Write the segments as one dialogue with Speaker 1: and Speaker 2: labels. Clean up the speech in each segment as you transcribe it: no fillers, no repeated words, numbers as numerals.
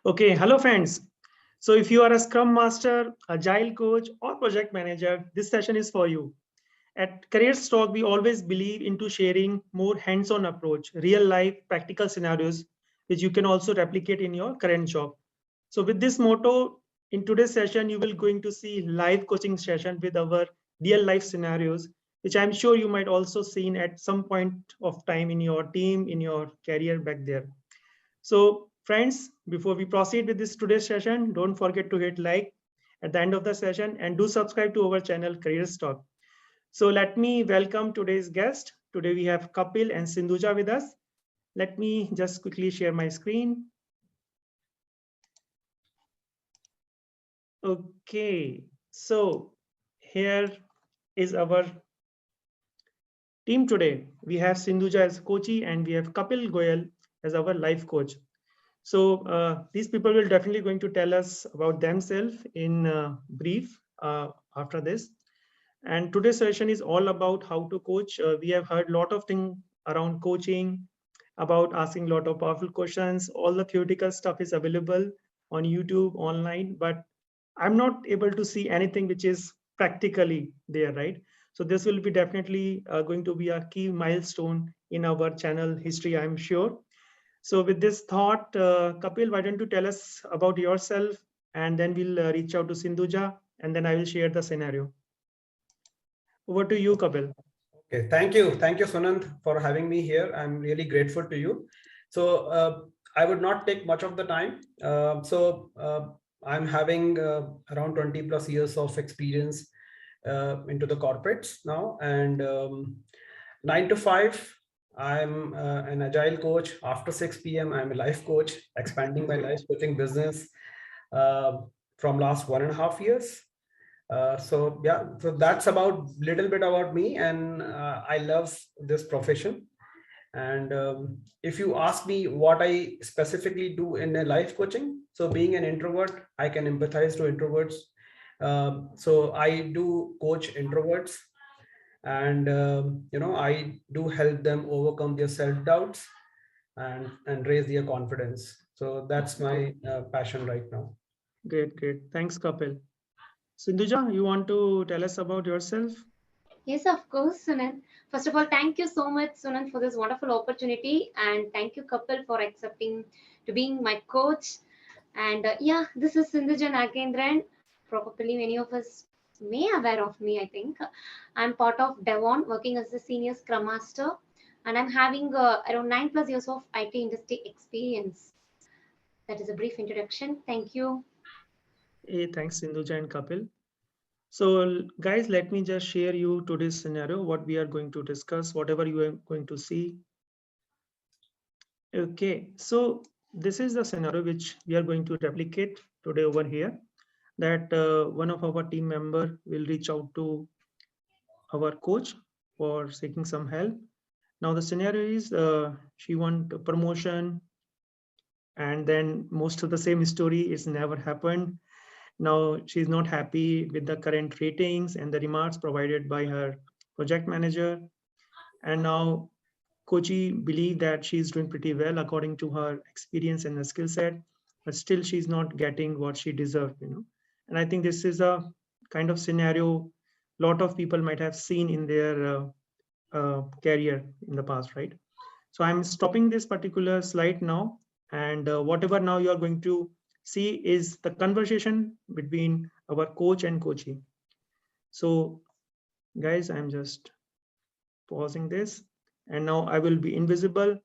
Speaker 1: Okay, hello friends. So if you are a Scrum Master, Agile coach, or project manager, this session is for you. At CareersTalk, we always believe into sharing more hands-on approach, real-life practical scenarios, which you can also replicate in your current job. So with this motto, in today's session, you will going to see live coaching session with our real-life scenarios, which I'm sure you might also seen at some point of time in your team, in your career back there. So friends, before we proceed with this today's session, don't forget to hit like at the end of the session and do subscribe to our channel Careers Talk. So let me welcome today's guest. Today we have Kapil and Sindhuja with us. Let me just quickly share my screen. Okay, so here is our team today. We have Sindhuja as coachee and we have Kapil Goyal as our life coach. So these people will definitely going to tell us about themselves in brief after this. And today's session is all about how to coach. We have heard a lot of things around coaching, about asking a lot of powerful questions. All the theoretical stuff is available on YouTube, online, but I'm not able to see anything which is practically there, right? So this will be definitely going to be a key milestone in our channel history, I'm sure. So with this thought, Kapil, why don't you tell us about yourself, and then we'll reach out to Sindhuja, and then I will share the scenario. Over to you, Kapil.
Speaker 2: Okay, thank you. Thank you, Sunand, for having me here. I'm really grateful to you. So I would not take much of the time. I'm having around 20 plus years of experience into the corporates now, and 9 to 5, I'm an agile coach. After 6 p.m., I'm a life coach, expanding my life coaching business uh, from last 1.5 years. So that's about little bit about me, and I love this profession. And if you ask me what I specifically do in a life coaching, so being an introvert, I can empathize to introverts. So I do coach introverts, and I do help them overcome their self doubts and raise their confidence. So that's my passion right now.
Speaker 1: Great, great. Thanks, Kapil. Sindhuja, you want to tell us about yourself?
Speaker 3: Yes, of course, Sunan. First of all, thank you so much, Sunan, for this wonderful opportunity, and thank you, Kapil, for accepting to being my coach. And yeah, this is Sindhuja Nagendran. Probably many of us may aware of me. I think I'm part of Devon, working as a senior Scrum Master, and I'm having around 9+ years of IT industry experience. That is a brief introduction. Thank you.
Speaker 1: Hey, thanks, Sindhuja and Kapil. So guys, let me just share you today's scenario, what we are going to discuss, whatever you are going to see. Okay, so this is the scenario which we are going to replicate today over here, that one of our team member will reach out to our coach for seeking some help. Now the scenario is she want a promotion, and then most of the same story is never happened. Now she's not happy with the current ratings and the remarks provided by her project manager. And now Kochi believe that she's doing pretty well according to her experience and the skill set, but still she's not getting what she deserves. And I think this is a kind of scenario a lot of people might have seen in their career in the past, right? So I'm stopping this particular slide now, and whatever now you are going to see is the conversation between our coach and coachee. So guys, I'm just pausing this, and now I will be invisible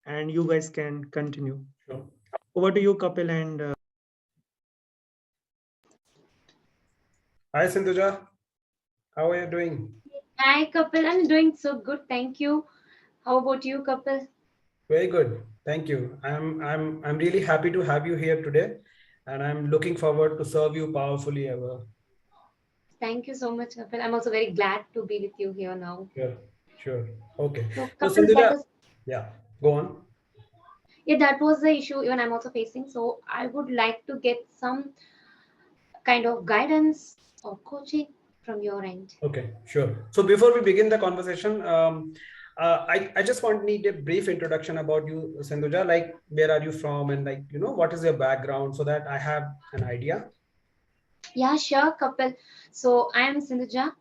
Speaker 1: and you guys can continue.
Speaker 2: Sure.
Speaker 1: Over to you, Kapil and
Speaker 2: Hi, Sindhuja. How are you doing?
Speaker 3: Hi, Kapil. I'm doing so good. Thank you. How about you, Kapil?
Speaker 2: Very good. Thank you. I'm really happy to have you here today, and I'm looking forward to serve you powerfully ever.
Speaker 3: Thank you so much, Kapil. I'm also very glad to be with you here now.
Speaker 2: Sure, sure. Okay.
Speaker 3: So,
Speaker 2: So
Speaker 3: Kapil, that
Speaker 2: Sindhuja,
Speaker 3: is,
Speaker 2: yeah, go on.
Speaker 3: yeah, that was the issue even I'm also facing. So, I would like to get some kind of guidance or coaching from your end.
Speaker 2: Okay, sure. So before we begin the conversation, I just need a brief introduction about you, Sindhuja, like where are you from and like, what is your background so that I have an idea.
Speaker 3: Yeah, sure, Kapil. So I am Sindhuja,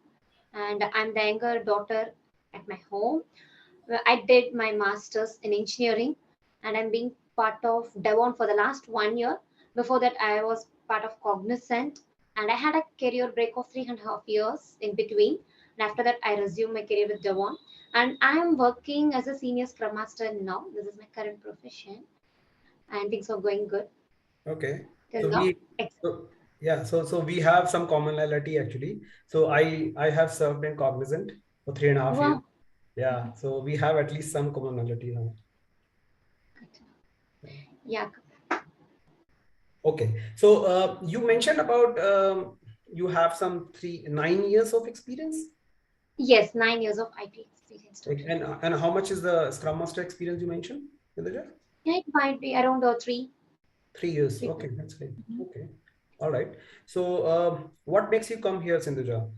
Speaker 3: and I'm the younger daughter at my home. I did my master's in engineering, and I'm being part of Devon for the last 1 year. Before that, I was part of Cognizant, and I had a career break of 3.5 years in between. And after that, I resumed my career with Devon, and I'm working as a senior Scrum Master now. This is my current profession, and things are going good
Speaker 2: Okay.
Speaker 3: till
Speaker 2: So
Speaker 3: now.
Speaker 2: so yeah, so we have some commonality actually. So I have served in Cognizant for 3.5 years.
Speaker 3: Wow.
Speaker 2: Yeah. So we have at least some commonality now.
Speaker 3: Yeah.
Speaker 2: Okay. So you mentioned about you have some 9 years of experience.
Speaker 3: Yes, 9 years of IT experience
Speaker 2: Like,
Speaker 3: total.
Speaker 2: and how much is the Scrum Master experience you mentioned, Indra?
Speaker 3: Yeah, it might be around
Speaker 2: 3 years.
Speaker 3: 3.
Speaker 2: Okay, that's great.
Speaker 3: Mhm.
Speaker 2: Okay. All right. So, what makes you come here, Sindhuja?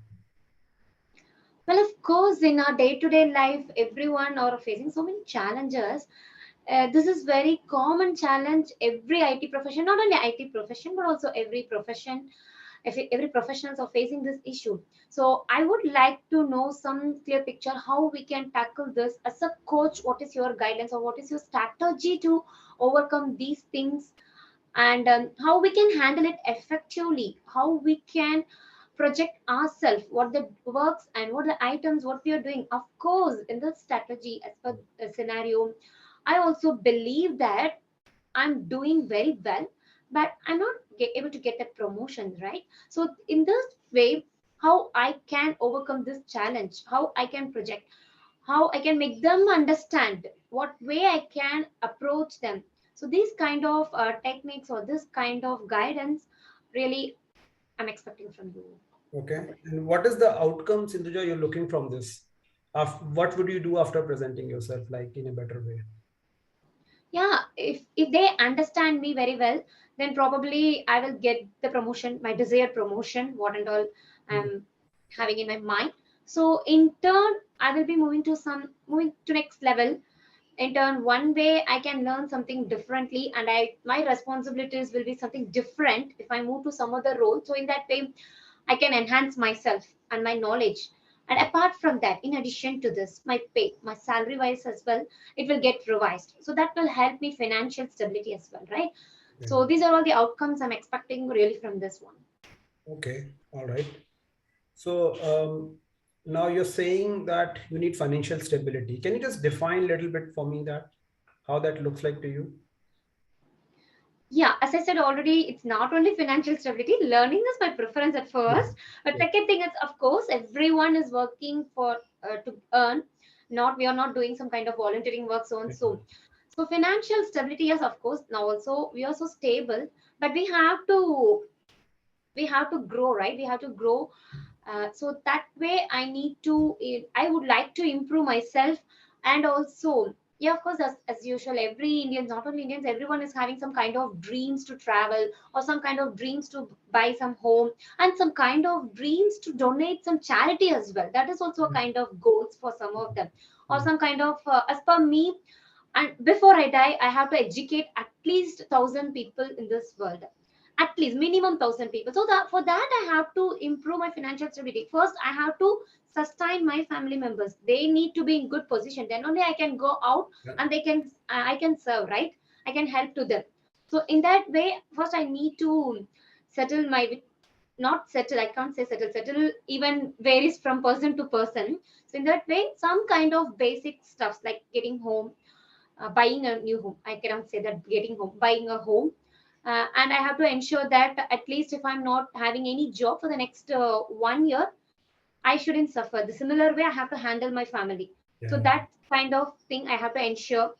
Speaker 3: Well, of course, in our day-to-day life, everyone are facing so many challenges. This is very common challenge. Every IT profession, not only IT profession, but also every profession, if every professionals are facing this issue. So I would like to know some clear picture how we can tackle this as a coach. What is your guidance or what is your strategy to overcome these things, and how we can handle it effectively, how we can project ourselves, what the works and what the items, what we are doing. Of course, in the strategy as per the scenario, I also believe that I'm doing very well, but I'm not able to get that promotion, right? So in this way, how I can overcome this challenge, how I can project, how I can make them understand, what way I can approach them. So these kind of techniques or this kind of guidance, really, I'm expecting from you,
Speaker 2: Okay.
Speaker 3: Kapil.
Speaker 2: And what is the outcome, Sindhuja, you're looking from this? What would you do after presenting yourself, like in a better way?
Speaker 3: Yeah, if they understand me very well, then probably I will get the promotion, my desired promotion, what and all
Speaker 2: Mhm.
Speaker 3: I'm having in my mind. So in turn, I will be moving to next level. In turn, one way I can learn something differently, and I my responsibilities will be something different if I move to some other role. So in that way, I can enhance myself and my knowledge. And apart from that, in addition to this, my pay, my salary wise as well, it will get revised. So that will help me financial stability as well, right?
Speaker 2: Yeah.
Speaker 3: So these are all the outcomes I'm expecting really from this one.
Speaker 2: Okay. All right. So now you're saying that you need financial stability. Can you just define a little bit for me that how that looks like to you?
Speaker 3: Yeah, as I said already, it's not only financial stability. Learning is my preference at
Speaker 2: Yeah.
Speaker 3: first, but
Speaker 2: Yeah.
Speaker 3: second thing is, of course, everyone is working for to earn. Not we are not doing some kind of volunteering work, so and so. So financial stability, yes, of course. Now also we are so stable, but we have to grow, right? We have to grow. So that way, I would like to improve myself, and also, yeah, of course, as usual, every Indian, not only Indians, everyone is having some kind of dreams to travel, or some kind of dreams to buy some home, and some kind of dreams to donate some charity as well. That is also a kind of goals for some of them, or some kind of, as per me, and before I die, I have to educate at least 1,000 people in this world, at least minimum 1,000 people. So that for that I have to improve my financial stability. First, I have to sustain my family members. They need to be in good position, then only I can go out,
Speaker 2: Yeah.
Speaker 3: and I can serve, right? I can help to them. So in that way, first I need to settle my, not settle, I can't say settle even varies from person to person. So in that way, some kind of basic stuffs like getting home, buying a new home. I cannot say that getting home, buying a home. And I have to ensure that at least if I'm not having any job for the next 1 year, I shouldn't suffer. The similar way, I have to handle my family. So
Speaker 2: Yeah.
Speaker 3: that kind of thing I have to ensure.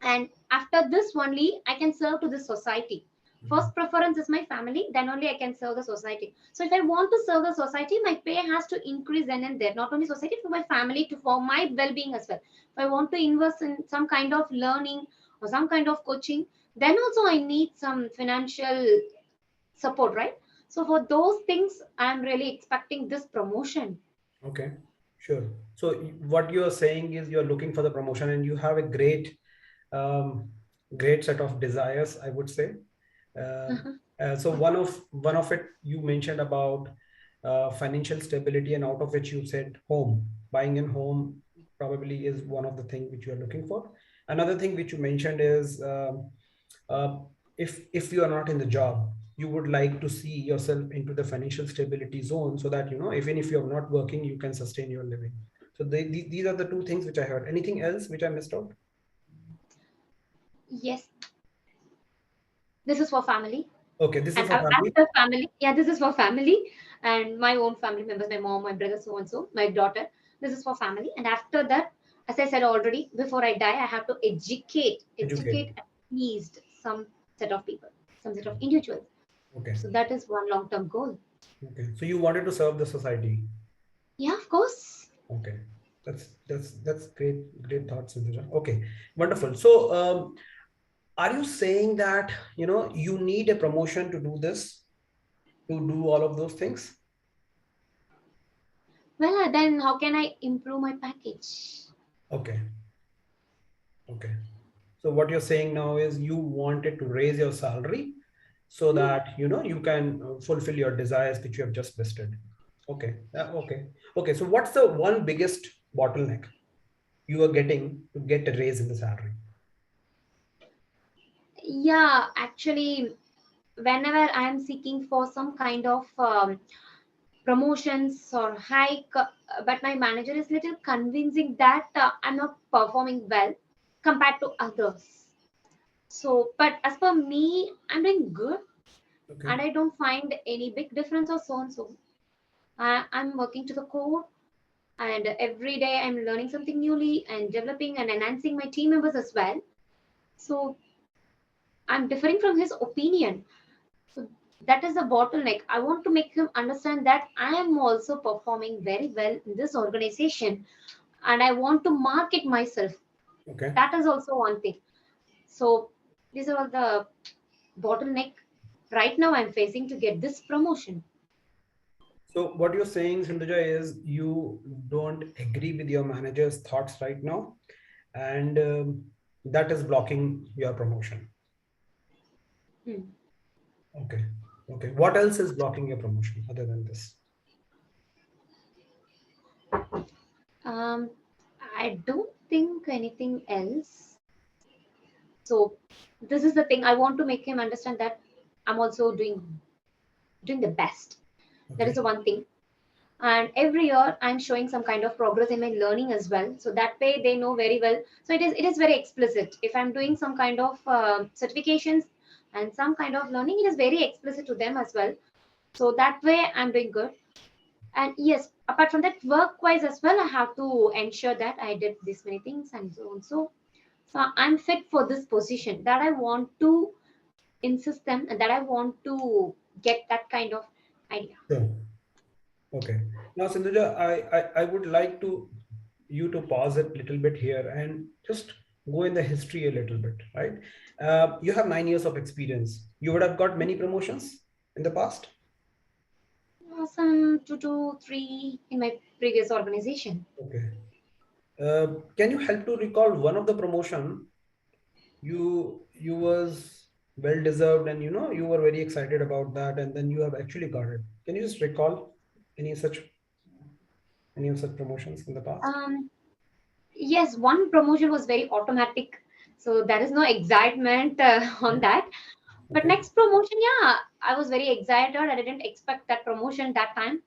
Speaker 3: And after this only, I can serve to the society.
Speaker 2: Mhm.
Speaker 3: First preference is my family, then only I can serve the society. So if I want to serve the society, my pay has to increase then and there, not only society, for my family, to for my well-being as well. If I want to invest in some kind of learning or some kind of coaching, then also I need some financial support, right? So for those things, I'm really expecting this promotion.
Speaker 2: Okay. Sure. So what you are saying is you're looking for the promotion, and you have a um, great set of desires, I would say. Um, so one of it you mentioned about financial stability, and out of which you said home. Buying a home probably is one of the things which you are looking for. Another thing which you mentioned is uh, if you are not in the job, you would like to see yourself into the financial stability zone, so that even if you're not working, you can sustain your living. So these are the two things which I heard. Anything else which I missed out?
Speaker 3: Yes, this is for family.
Speaker 2: Okay, this is
Speaker 3: And
Speaker 2: for family.
Speaker 3: after family, yeah, this is for family and my own family members, my mom, my brother, so and so, my daughter. This is for family. And after that, as I said already, before I die, I have to educate
Speaker 2: Educate.
Speaker 3: at least some set of people, some set of individuals.
Speaker 2: Okay.
Speaker 3: So that is one long-term goal.
Speaker 2: Okay. So you wanted to serve the society.
Speaker 3: Yeah, of course.
Speaker 2: Okay. That's great thoughts, Sindhuja. Okay, wonderful. So are you saying that you need a promotion to do this, to do all of those things?
Speaker 3: Well, then how can I improve my package?
Speaker 2: Okay. Okay. So what you're saying now is you wanted to raise your salary so
Speaker 3: Hmm.
Speaker 2: that you can fulfill your desires which you have just listed. Okay. Okay. Okay. So what's the one biggest bottleneck you are getting to get a raise in the salary?
Speaker 3: Yeah, actually, whenever I am seeking for some kind of promotions or hike, but my manager is little convincing that I'm not performing well compared to others. So, but as per me, I'm doing good
Speaker 2: Okay.
Speaker 3: and I don't find any big difference or so and so. I'm working to the core, and every day I'm learning something newly and developing and enhancing my team members as well. So, I'm differing from his opinion. So that is the bottleneck. I want to make him understand that I am also performing very well in this organization and I want to market myself.
Speaker 2: Okay.
Speaker 3: That is also one thing. So these are all the bottleneck right now I'm facing to get this promotion.
Speaker 2: So what you're saying, Sindhuja, is you don't agree with your manager's thoughts right now, and that is blocking your promotion.
Speaker 3: Hmm.
Speaker 2: Okay. Okay. What else is blocking your promotion other than this?
Speaker 3: Um, I don't think anything else. So this is the thing. I want to make him understand that I'm also doing the best. That is
Speaker 2: Okay.
Speaker 3: the one thing. And every year I'm showing some kind of progress in my learning as well, so that way they know very well. So it is very explicit. If I'm doing some kind of certifications and some kind of learning, it is very explicit to them as well. So that way I'm doing good. And yes, apart from that, work wise as well, I have to ensure that I did this many things and so on. So I'm fit for this position, that I want to insist them and that I want to get that kind of idea.
Speaker 2: Sure. Okay. Now, Sindhuja, I would like to you to pause it a little bit here and just go in the history a little bit, right? You have 9 years of experience. You would have got many promotions in the past.
Speaker 3: Some 2 to 3 in my previous organization.
Speaker 2: Okay. Can you help to recall one of the promotion you was well deserved, and you were very excited about that, and then you have actually got it? Can you just recall any such any of such promotions in the past?
Speaker 3: Um, yes, one promotion was very automatic, so there is no excitement on
Speaker 2: Okay.
Speaker 3: that. But
Speaker 2: Okay.
Speaker 3: next promotion, yeah, I was very excited. I didn't expect that promotion that time,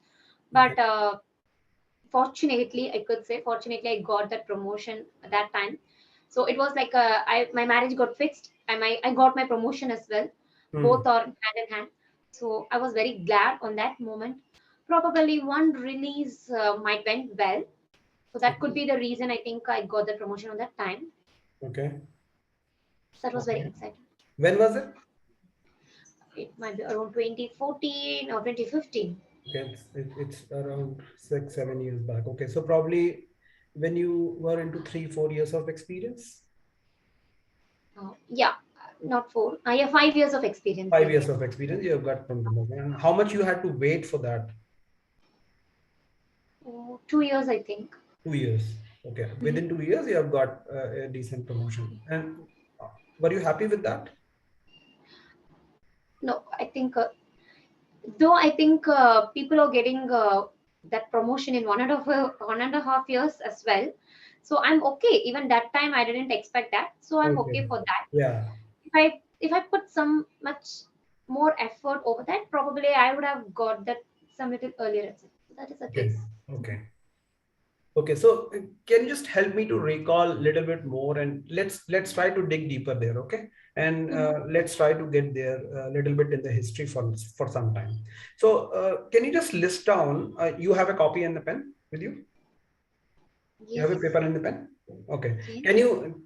Speaker 2: Okay.
Speaker 3: but fortunately, I could say, fortunately, I got that promotion at that time. So it was like my marriage got fixed, and I got my promotion as well.
Speaker 2: Hmm.
Speaker 3: Both are hand in hand. So I was very glad on that moment. Probably one release might went well. So that could
Speaker 2: Okay.
Speaker 3: be the reason I think I got the promotion on that time.
Speaker 2: Okay.
Speaker 3: That was very
Speaker 2: Okay.
Speaker 3: exciting.
Speaker 2: When was it?
Speaker 3: It might be around 2014 or 2015.
Speaker 2: Okay, it's around 6 7 years back. Okay, so probably when you were into 3 4 years of experience.
Speaker 3: Yeah, not 4. I have 5 years of experience,
Speaker 2: Five
Speaker 3: let's
Speaker 2: years
Speaker 3: say.
Speaker 2: of experience you have got from the promotion. And how much you had to wait for that?
Speaker 3: 2 years, I think.
Speaker 2: 2 years. Okay. Within 2 years, you have got a decent promotion. And were you happy with that?
Speaker 3: No, I think, though I think people are getting that promotion in 1.5 years as well. So I'm okay. Even that time, I didn't expect that. So I'm okay
Speaker 2: Okay.
Speaker 3: for that.
Speaker 2: Yeah.
Speaker 3: If I put some much more effort over that, probably I would have got that some little earlier itself. So that is the
Speaker 2: Okay.
Speaker 3: case.
Speaker 2: Okay. Okay. So can you just help me to recall a little bit more, and let's try to dig deeper there. Okay. And let's try to get there a little bit in the history for some time. So can you just list down? You have a copy and the pen with you? You have
Speaker 3: Yes.
Speaker 2: a paper and the pen? Okay.
Speaker 3: Yes.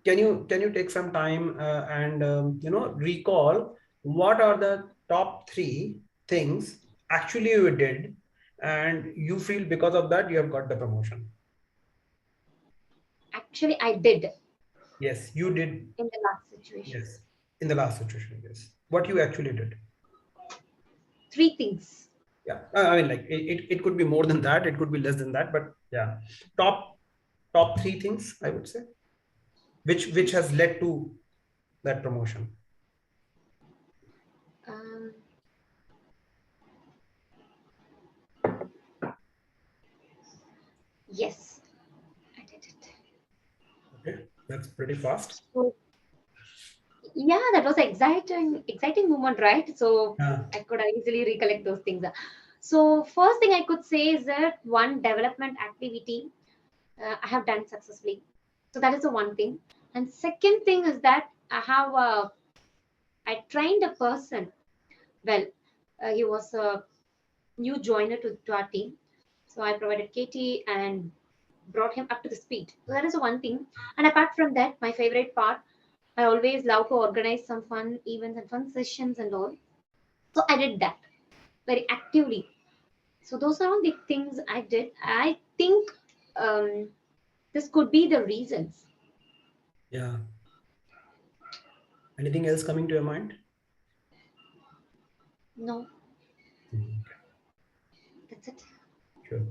Speaker 2: Can you take some time and recall what are the top three things actually you did, and you feel because of that you have got the promotion?
Speaker 3: Actually, I did
Speaker 2: Yes, you did.
Speaker 3: in the last situation.
Speaker 2: Yes, in the last situation. Yes, what you actually did.
Speaker 3: 3 things.
Speaker 2: Yeah, I mean, like it could be more than that. It could be less than that. But yeah, top three things I would say, which has led to that promotion.
Speaker 3: Um, yes, I did it.
Speaker 2: Okay, that's pretty fast.
Speaker 3: So yeah, that was exciting moment, right? So
Speaker 2: Yeah.
Speaker 3: I could easily recollect those things. So first thing I could say is that one development activity I have done successfully. So that is the one thing. And second thing is that I trained a person. Well, he was a new joiner to our team. So I provided KT and brought him up to the speed. So that is the one thing. And apart from that, my favorite part, I always love to organize some fun events and fun sessions and all. So I did that very actively. So those are all the things I did. I think um, this could be the reasons.
Speaker 2: Yeah. Anything else coming to your mind?
Speaker 3: No,
Speaker 2: Mhm.
Speaker 3: that's it.
Speaker 2: Sure.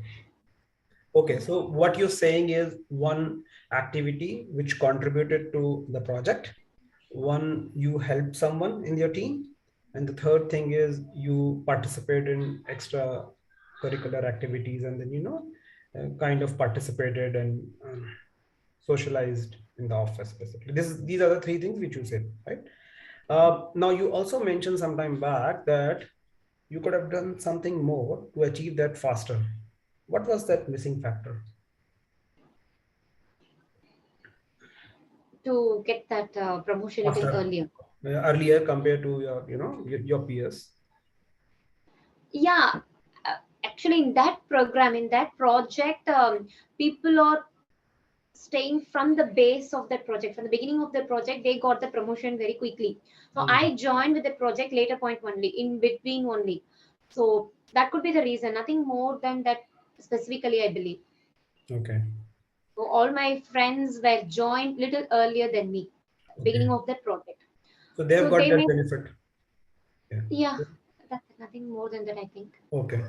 Speaker 2: Okay, so what you're saying is one activity which contributed to the project, one you helped someone in your team, and the third thing is you participate in extra curricular activities, and then kind of participated and socialized in the office basically. These are the three things which you said, right? Now you also mentioned some time back that you could have done something more to achieve that faster. What was that missing factor?
Speaker 3: To get that promotion a little
Speaker 2: Faster,
Speaker 3: earlier.
Speaker 2: earlier compared to your peers.
Speaker 3: Yeah, actually, in that program, in that project, people are staying from the base of that project, from the beginning of the project. They got the promotion very quickly. So
Speaker 2: Hmm.
Speaker 3: I joined with the project later point only, in between only. So that could be the reason, nothing more than that specifically, I believe.
Speaker 2: Okay.
Speaker 3: So all my friends were joined little earlier than me,
Speaker 2: Okay.
Speaker 3: beginning of that project.
Speaker 2: So they have
Speaker 3: So
Speaker 2: got
Speaker 3: they
Speaker 2: that
Speaker 3: may,
Speaker 2: benefit. Yeah.
Speaker 3: yeah, that's nothing more than that, I think.
Speaker 2: Okay.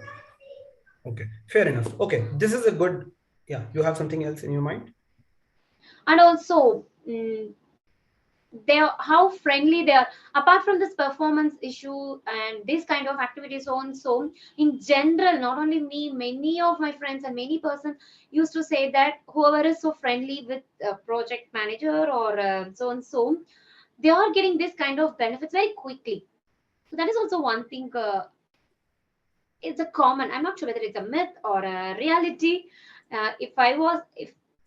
Speaker 2: Okay. Fair enough. Okay. This is a good. Yeah. You have something else in your mind?
Speaker 3: And also, they are how friendly they are. Apart from this performance issue and this kind of activities, so and so, in general, not only me, many of my friends and many person used to say that whoever is so friendly with a project manager or so and so, they are getting this kind of benefits very quickly. So that is also one thing. It's a common, I'm not sure whether it's a myth or a reality.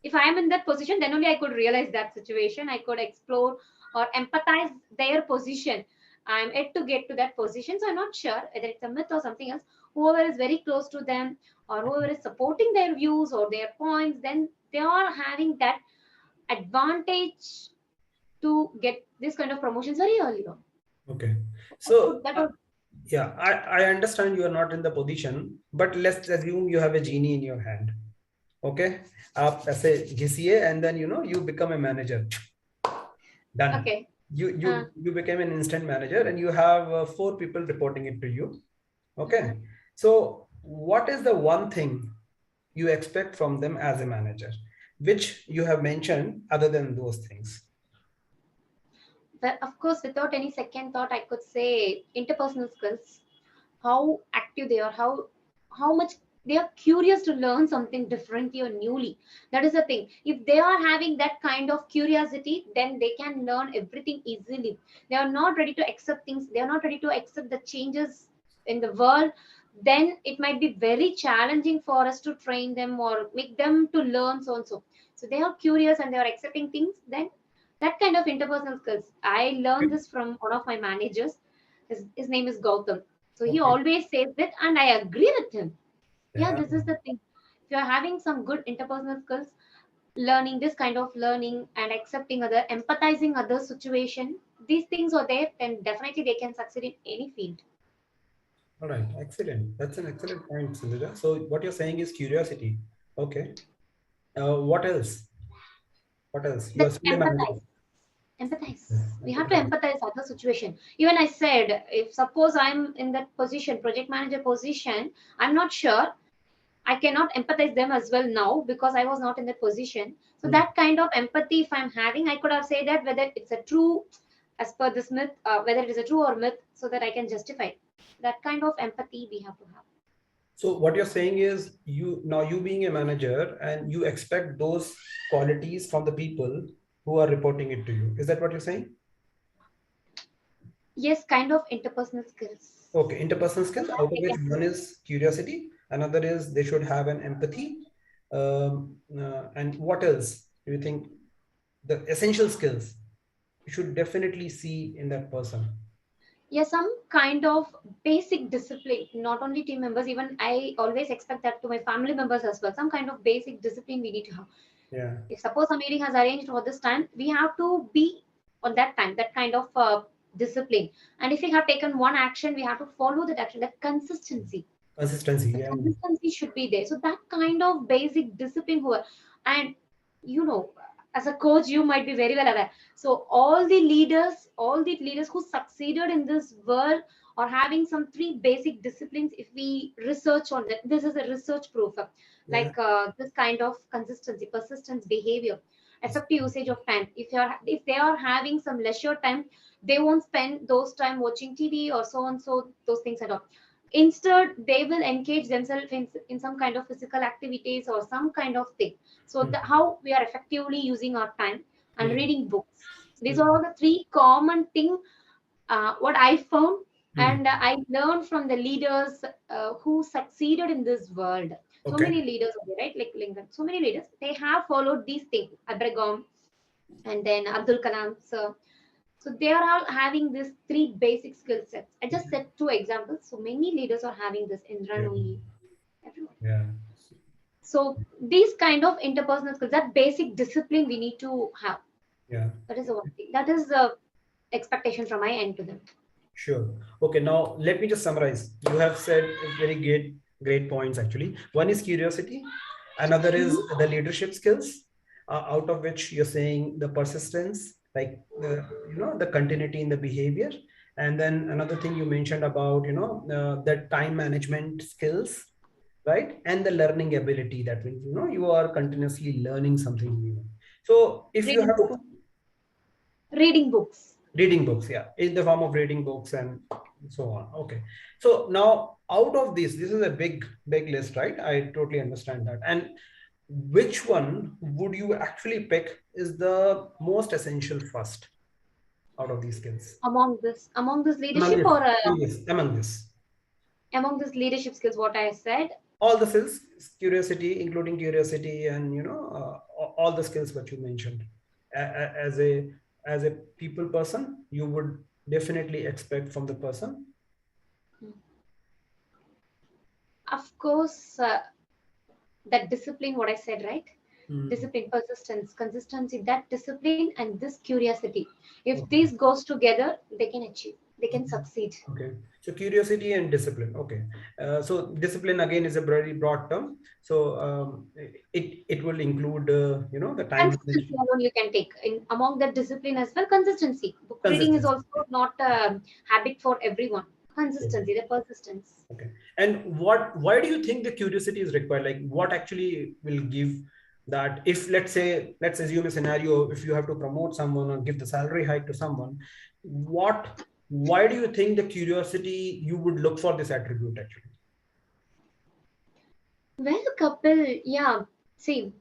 Speaker 3: If I am in that position, then only I could realize that situation, I could explore or empathize their position. I'm yet to get to that position, so I'm not sure whether it's a myth or something else. Whoever is very close to them or whoever is supporting their views or their points, then they are having that advantage to get this kind of promotions very early on.
Speaker 2: Okay.
Speaker 3: That
Speaker 2: So
Speaker 3: would that would
Speaker 2: yeah, I understand you are not in the position, but let's assume you have a genie in your hand. Okay. आप ऐसे घिसिए and then you become a manager. Done.
Speaker 3: okay.
Speaker 2: You
Speaker 3: uh,
Speaker 2: you you became an instant manager and you have four people reporting it to you. Okay.
Speaker 3: uh-huh.
Speaker 2: So what is the one thing you expect from them as a manager, which you have mentioned other than those things?
Speaker 3: But of course, without any second thought, I could say interpersonal skills, how active they are, how much they are curious to learn something differently or newly. That is the thing. If they are having that kind of curiosity, then they can learn everything easily. They are not ready to accept things, they are not ready to accept the changes in the world, then it might be very challenging for us to train them or make them to learn so and so. So they are curious and they are accepting things, then that kind of interpersonal skills. I learned this from one of my managers. His name is Gautam. So he
Speaker 2: Okay.
Speaker 3: always says that, and I agree with him. Yeah,
Speaker 2: Yeah.
Speaker 3: this is the thing. If you're having some good interpersonal skills, learning this kind of learning and accepting other, empathizing other situation, these things are there, then definitely they can succeed in any field.
Speaker 2: All right. Excellent. That's an excellent point, Sindhuja. So what you're saying is curiosity. Okay. What else? What else? You are
Speaker 3: That
Speaker 2: still a manager.
Speaker 3: empathize. Empathize.
Speaker 2: Yeah,
Speaker 3: We have to
Speaker 2: empathize.
Speaker 3: empathize other situation. Even I said, if suppose I'm in that position, project manager position, I'm not sure, I cannot empathize them as well now because I was not in that position. So
Speaker 2: Hmm.
Speaker 3: that kind of empathy, if I'm having, I could have said that whether it's a true, as per this myth, whether it is a true or myth, so that I can justify. That kind of empathy we have to have.
Speaker 2: So what you're saying is you being a manager and you expect those qualities from the people who are reporting it to you. Is that what you're saying?
Speaker 3: Yes, kind of interpersonal skills.
Speaker 2: Okay, interpersonal skills, out of
Speaker 3: I
Speaker 2: which
Speaker 3: can say.
Speaker 2: one is curiosity, another is they should have an empathy. And what else do you think the essential skills you should definitely see in that person?
Speaker 3: Yeah, some kind of basic discipline, not only team members, even I always expect that to my family members as well. Some kind of basic discipline we need to have.
Speaker 2: Yeah.
Speaker 3: If suppose a meeting has arranged for this time, we have to be on that time, that kind of discipline. And if we have taken one action, we have to follow that action, that consistency.
Speaker 2: Consistency.
Speaker 3: The
Speaker 2: Yeah.
Speaker 3: consistency should be there. So that kind of basic discipline who are, and you know, as a coach, you might be very well aware. So all the leaders who succeeded in this world are having some three basic disciplines. If we research on that, this is a research proof.
Speaker 2: Yeah.
Speaker 3: Like this kind of consistency, persistence, behavior, effective usage of time. If they are having some leisure time, they won't spend those time watching TV or so on. So those things at all. Instead, they will engage themselves in some kind of physical activities or some kind of thing. So
Speaker 2: Hmm.
Speaker 3: how we are effectively using our time and
Speaker 2: Hmm.
Speaker 3: reading books. These are
Speaker 2: Hmm.
Speaker 3: all the three common thing what I found,
Speaker 2: Hmm.
Speaker 3: and I learned from the leaders who succeeded in this world. So
Speaker 2: Okay.
Speaker 3: many leaders are there, right? Like Lincoln. So many leaders, they have followed these things. Abraham and then Abdul Kalam. So they are all having these three basic skill sets. I just said two examples. So many leaders are having this. Indra
Speaker 2: Yeah.
Speaker 3: Nooyi, everyone.
Speaker 2: Yeah.
Speaker 3: So these kind of interpersonal skills, that basic discipline we need to have.
Speaker 2: Yeah.
Speaker 3: That is the one thing. That is the expectation from my end to them.
Speaker 2: Sure. Okay, now let me just summarize. You have said very great points actually. One is curiosity, another is
Speaker 3: Mhm.
Speaker 2: the leadership skills, out of which you're saying the persistence, like the continuity in the behavior, and then another thing you mentioned about the time management skills, right? And the learning ability, that means you are continuously learning something new. So if you
Speaker 3: Reading
Speaker 2: have
Speaker 3: books.
Speaker 2: to
Speaker 3: Reading books.
Speaker 2: reading books, yeah, in the form of reading books and so on. Okay, so now out of this is a big list, right? I totally understand that. And which one would you actually pick is the most essential first out of these skills?
Speaker 3: Among this
Speaker 2: Among
Speaker 3: leadership
Speaker 2: this,
Speaker 3: or
Speaker 2: among this,
Speaker 3: among this leadership skills, what I said.
Speaker 2: all the skills, curiosity, including curiosity, and all the skills that you mentioned. As a people person, you would definitely expect from the person.
Speaker 3: Of course, that discipline, what I said, right?
Speaker 2: Hmm.
Speaker 3: Discipline, persistence, consistency, that discipline and this curiosity. If
Speaker 2: Okay.
Speaker 3: these goes together, they can achieve, they can
Speaker 2: Okay.
Speaker 3: succeed.
Speaker 2: Okay. So curiosity and discipline. Okay. So discipline again is a very broad term. So it will include the time
Speaker 3: Consistency
Speaker 2: management.
Speaker 3: alone you can take in among that discipline as well. Consistency. Book reading is
Speaker 2: Consistency.
Speaker 3: also not a habit for everyone. consistency, the persistence.
Speaker 2: Okay. And why do you think the curiosity is required? Like what actually will give that, if let's assume a scenario, if you have to promote someone or give the salary hike to someone, why do you think the curiosity you would look for this attribute actually?
Speaker 3: Well, Kapil, yeah, see,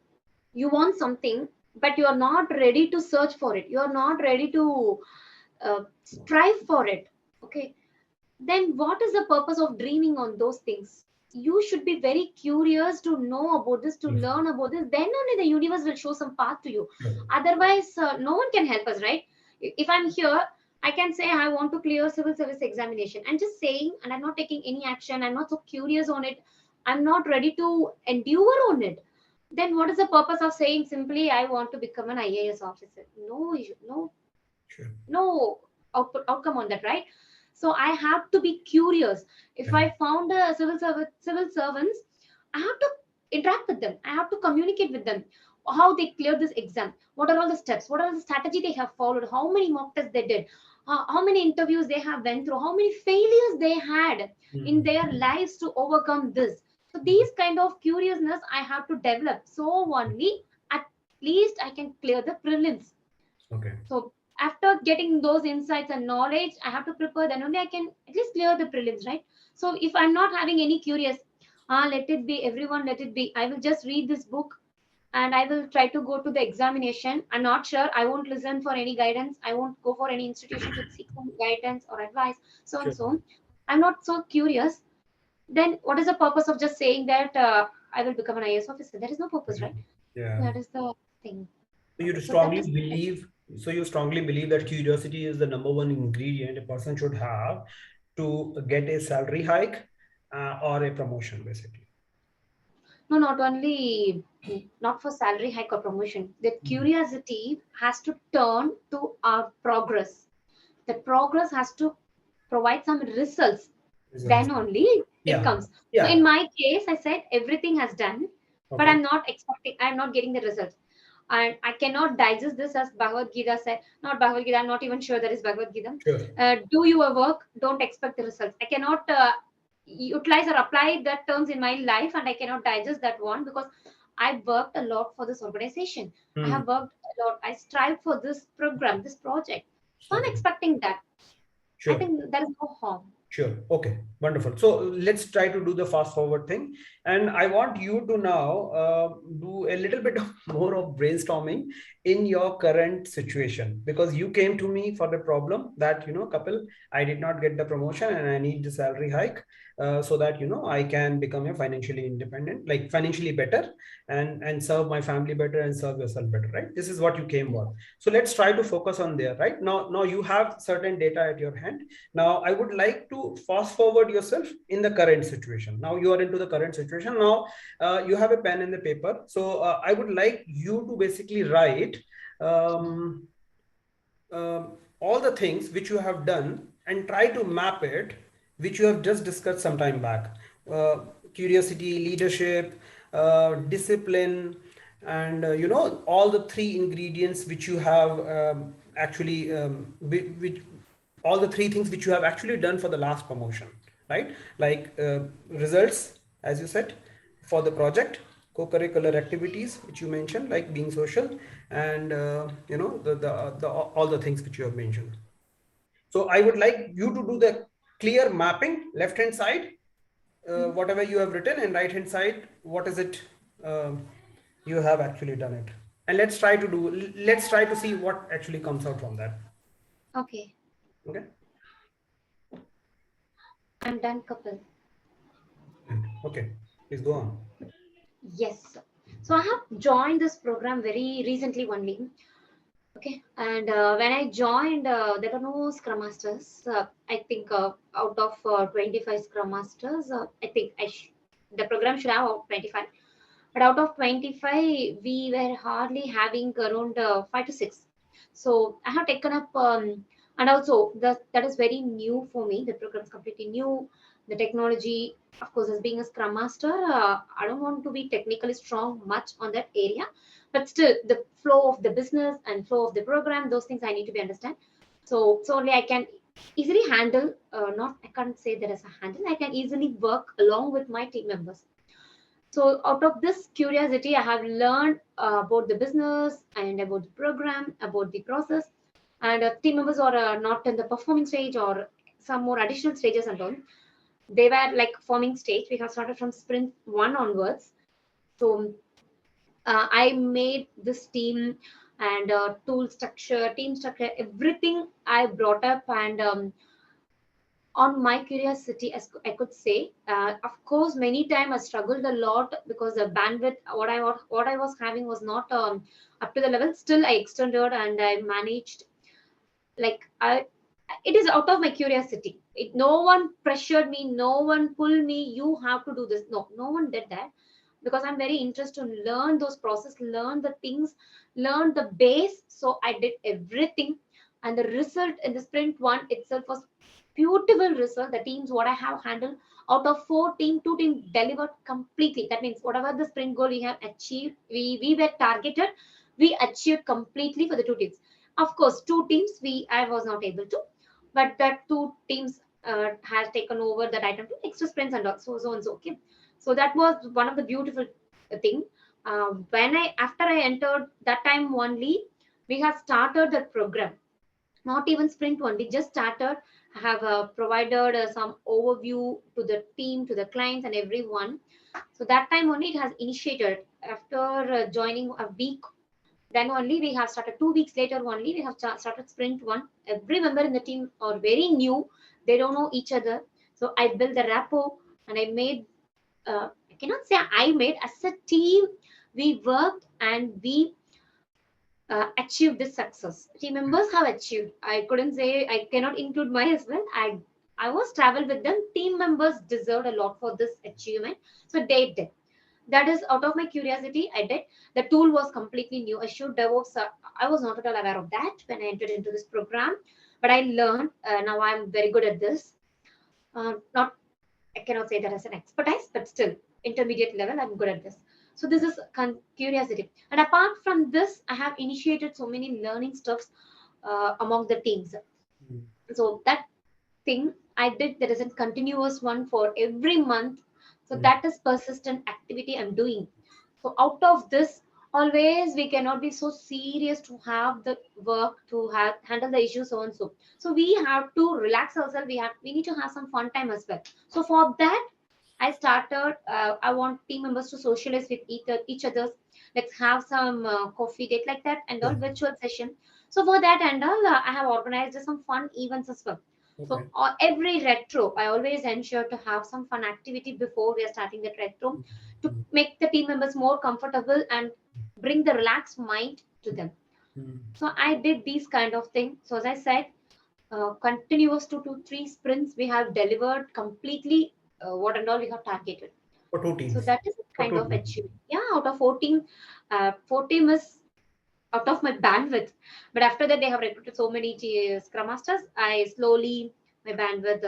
Speaker 3: you want something, but you are not ready to search for it. You are not ready to strive for it. Okay, then what is the purpose of dreaming on those things? You should be very curious to know about this, to learn about this. Then only the universe will show some path to you.
Speaker 2: Sure.
Speaker 3: Otherwise, no one can help us, right? If I'm here, I can say I want to clear civil service examination. I'm just saying, and I'm not taking any action. I'm not so curious on it. I'm not ready to endure on it. Then what is the purpose of saying simply I want to become an IAS officer? No, no,
Speaker 2: Sure.
Speaker 3: no outcome on that, right? So I have to be curious. If I found a civil servants, I have to interact with them. I have to communicate with them. How they cleared this exam? What are all the steps? What are the strategy they have followed? How many mock tests they did? How many interviews they have went through? How many failures they had in their lives to overcome this? So these kind of curiousness I have to develop. So only at least I can clear the prelims.
Speaker 2: Okay.
Speaker 3: So after getting those insights and knowledge, I have to prepare. Then only I can at least clear the prelims, right? So if I'm not having any curious, let it be, everyone, let it be. I will just read this book and I will try to go to the examination. I'm not sure. I won't listen for any guidance. I won't go for any institution to seek some guidance or advice, so
Speaker 2: Sure.
Speaker 3: and so. I'm not so curious. Then what is the purpose of just saying that I will become an IAS officer? There is no purpose, right?
Speaker 2: Yeah.
Speaker 3: That is the thing.
Speaker 2: So you
Speaker 3: So that
Speaker 2: strongly
Speaker 3: is
Speaker 2: believe, that curiosity is the number one ingredient a person should have to get a salary hike or a promotion, basically.
Speaker 3: no, not only not for salary hike or promotion. The curiosity has to turn to our progress. The progress has to provide some results.
Speaker 2: Results.
Speaker 3: Then only it
Speaker 2: Yeah.
Speaker 3: comes. So
Speaker 2: Yeah.
Speaker 3: in my case, I said everything has done, but
Speaker 2: Okay.
Speaker 3: I'm not expecting. I'm not getting the results. And I cannot digest this as Bhagavad Gita said. Not Bhagavad Gita. I'm not even sure that is Bhagavad Gita.
Speaker 2: Sure.
Speaker 3: Do your work. Don't expect the results. I cannot utilize or apply that terms in my life, and I cannot digest that one because I worked a lot for this organization. I have worked a lot. I strive for this program, this project. So I'm
Speaker 2: Okay.
Speaker 3: expecting that. I
Speaker 2: Sure.
Speaker 3: think there is no harm.
Speaker 2: Sure. Okay. Wonderful. So let's try to do the fast forward thing. And I want you to now do a little bit of more of brainstorming in your current situation, because you came to me for the problem that, Kapil, I did not get the promotion and I need the salary hike so that, I can become a financially independent, like financially better, and serve my family better and serve yourself better, right? This is what you came for. So let's try to focus on there, right? Now you have certain data at your hand. Now, I would like to fast forward yourself in the current situation. Now you are into the current situation. Now you have a pen and the paper. So I would like you to basically write um, all the things which you have done and try to map it, which you have just discussed some time back. Uh, Curiosity, leadership, discipline, and all the three ingredients which you have actually which all the three things which you have actually done for the last promotion, right? Like results, as you said, for the project, co-curricular activities which you mentioned, like being social, and the all the things which you have mentioned. So I would like you to do the clear mapping, left hand side whatever you have written, and right hand side what is it you have actually done it. And let's try to see what actually comes out from that.
Speaker 3: Okay,
Speaker 2: Okay.
Speaker 3: I'm done, Kapil.
Speaker 2: Okay, please go on.
Speaker 3: Yes. So I have joined this program very recently only. Okay. And when I joined, there were no Scrum Masters. I think out of 25 Scrum Masters, I think the program should have 25. But out of 25, we were hardly having around 5 to 6. So I have taken up, and also that is very new for me. The program is completely new. The technology, of course, as being a Scrum Master, I don't want to be technically strong much on that area, but still the flow of the business and flow of the program, those things I need to be understand. So only I can easily handle, not, I can't say there is a handle, I can easily work along with my team members. So out of this curiosity, I have learned about the business and about the program, about the process, and team members are not in the performing stage or some more additional stages and all. They were like forming stage. We have started from sprint 1 onwards. So I made this team and tool structure, team structure, everything I brought up, and on my curiosity, as I could say, of course, many times I struggled a lot because the bandwidth, what I was having was not up to the level. Still, I extended and I managed. Like it is out of my curiosity. No one pressured me, no one pulled me. You have to do this. No, no one did that, because I'm very interested to learn those process, learn the things, learn the base. So I did everything, and the result in the sprint 1 itself was beautiful result. The teams what I have handled, out of 4 teams, 2 teams delivered completely. That means whatever the sprint goal we have achieved, we were targeted, we achieved completely for the 2 teams. Of course, 2 teams I was not able to, but that 2 teams has taken over that item to extra sprints and all, so and so. Okay, so that was one of the beautiful thing. When I after I entered that time only, we have started the program. Not even sprint 1, we just started. Have provided some overview to the team, to the clients, and everyone. So that time only it has initiated. After joining a week, then only we have started. 2 weeks later only we have started sprint 1. Every member in the team are very new. They don't know each other. So I built the rapport, and I made, I cannot say I made, as a team, we worked and we achieved this success. Team members have achieved. I couldn't say, I cannot include my husband. I was traveled with them. Team members deserved a lot for this achievement. So they did. That is out of my curiosity. I did. The tool was completely new. Azure DevOps. I was not at all aware of that when I entered into this program, but I learned. Now I'm very good at this. Not, I cannot say that as an expertise, but still intermediate level. I'm good at this. So this is curiosity. And apart from this, I have initiated so many learning stuffs among the teams.
Speaker 2: Mm.
Speaker 3: So that thing I did, there is a continuous one for every month. So
Speaker 2: Mm.
Speaker 3: that is persistent activity I'm doing. So out of this, always we cannot be so serious to have the work, to have handle the issues, so and so. So we have to relax ourselves. We need to have some fun time as well. So for that, I started. I want team members to socialize with each other. Let's have some coffee date like that and all,
Speaker 2: Yeah.
Speaker 3: virtual session. So for that and all, I have organized some fun events as well.
Speaker 2: Okay.
Speaker 3: So every retro, I always ensure to have some fun activity before we are starting the retro, to
Speaker 2: Mm.
Speaker 3: make the team members more comfortable and bring the relaxed mind to them.
Speaker 2: Mm.
Speaker 3: So I did these kind of things. So as I said, continuous 2 to 3 sprints, we have delivered completely what and all we have targeted.
Speaker 2: For two
Speaker 3: So
Speaker 2: teams.
Speaker 3: that is a
Speaker 2: For
Speaker 3: kind
Speaker 2: two
Speaker 3: of
Speaker 2: teams.
Speaker 3: achievement. Yeah, out of 14, 14 is out of my bandwidth. But after that, they have recruited so many Scrum Masters. I slowly, my bandwidth,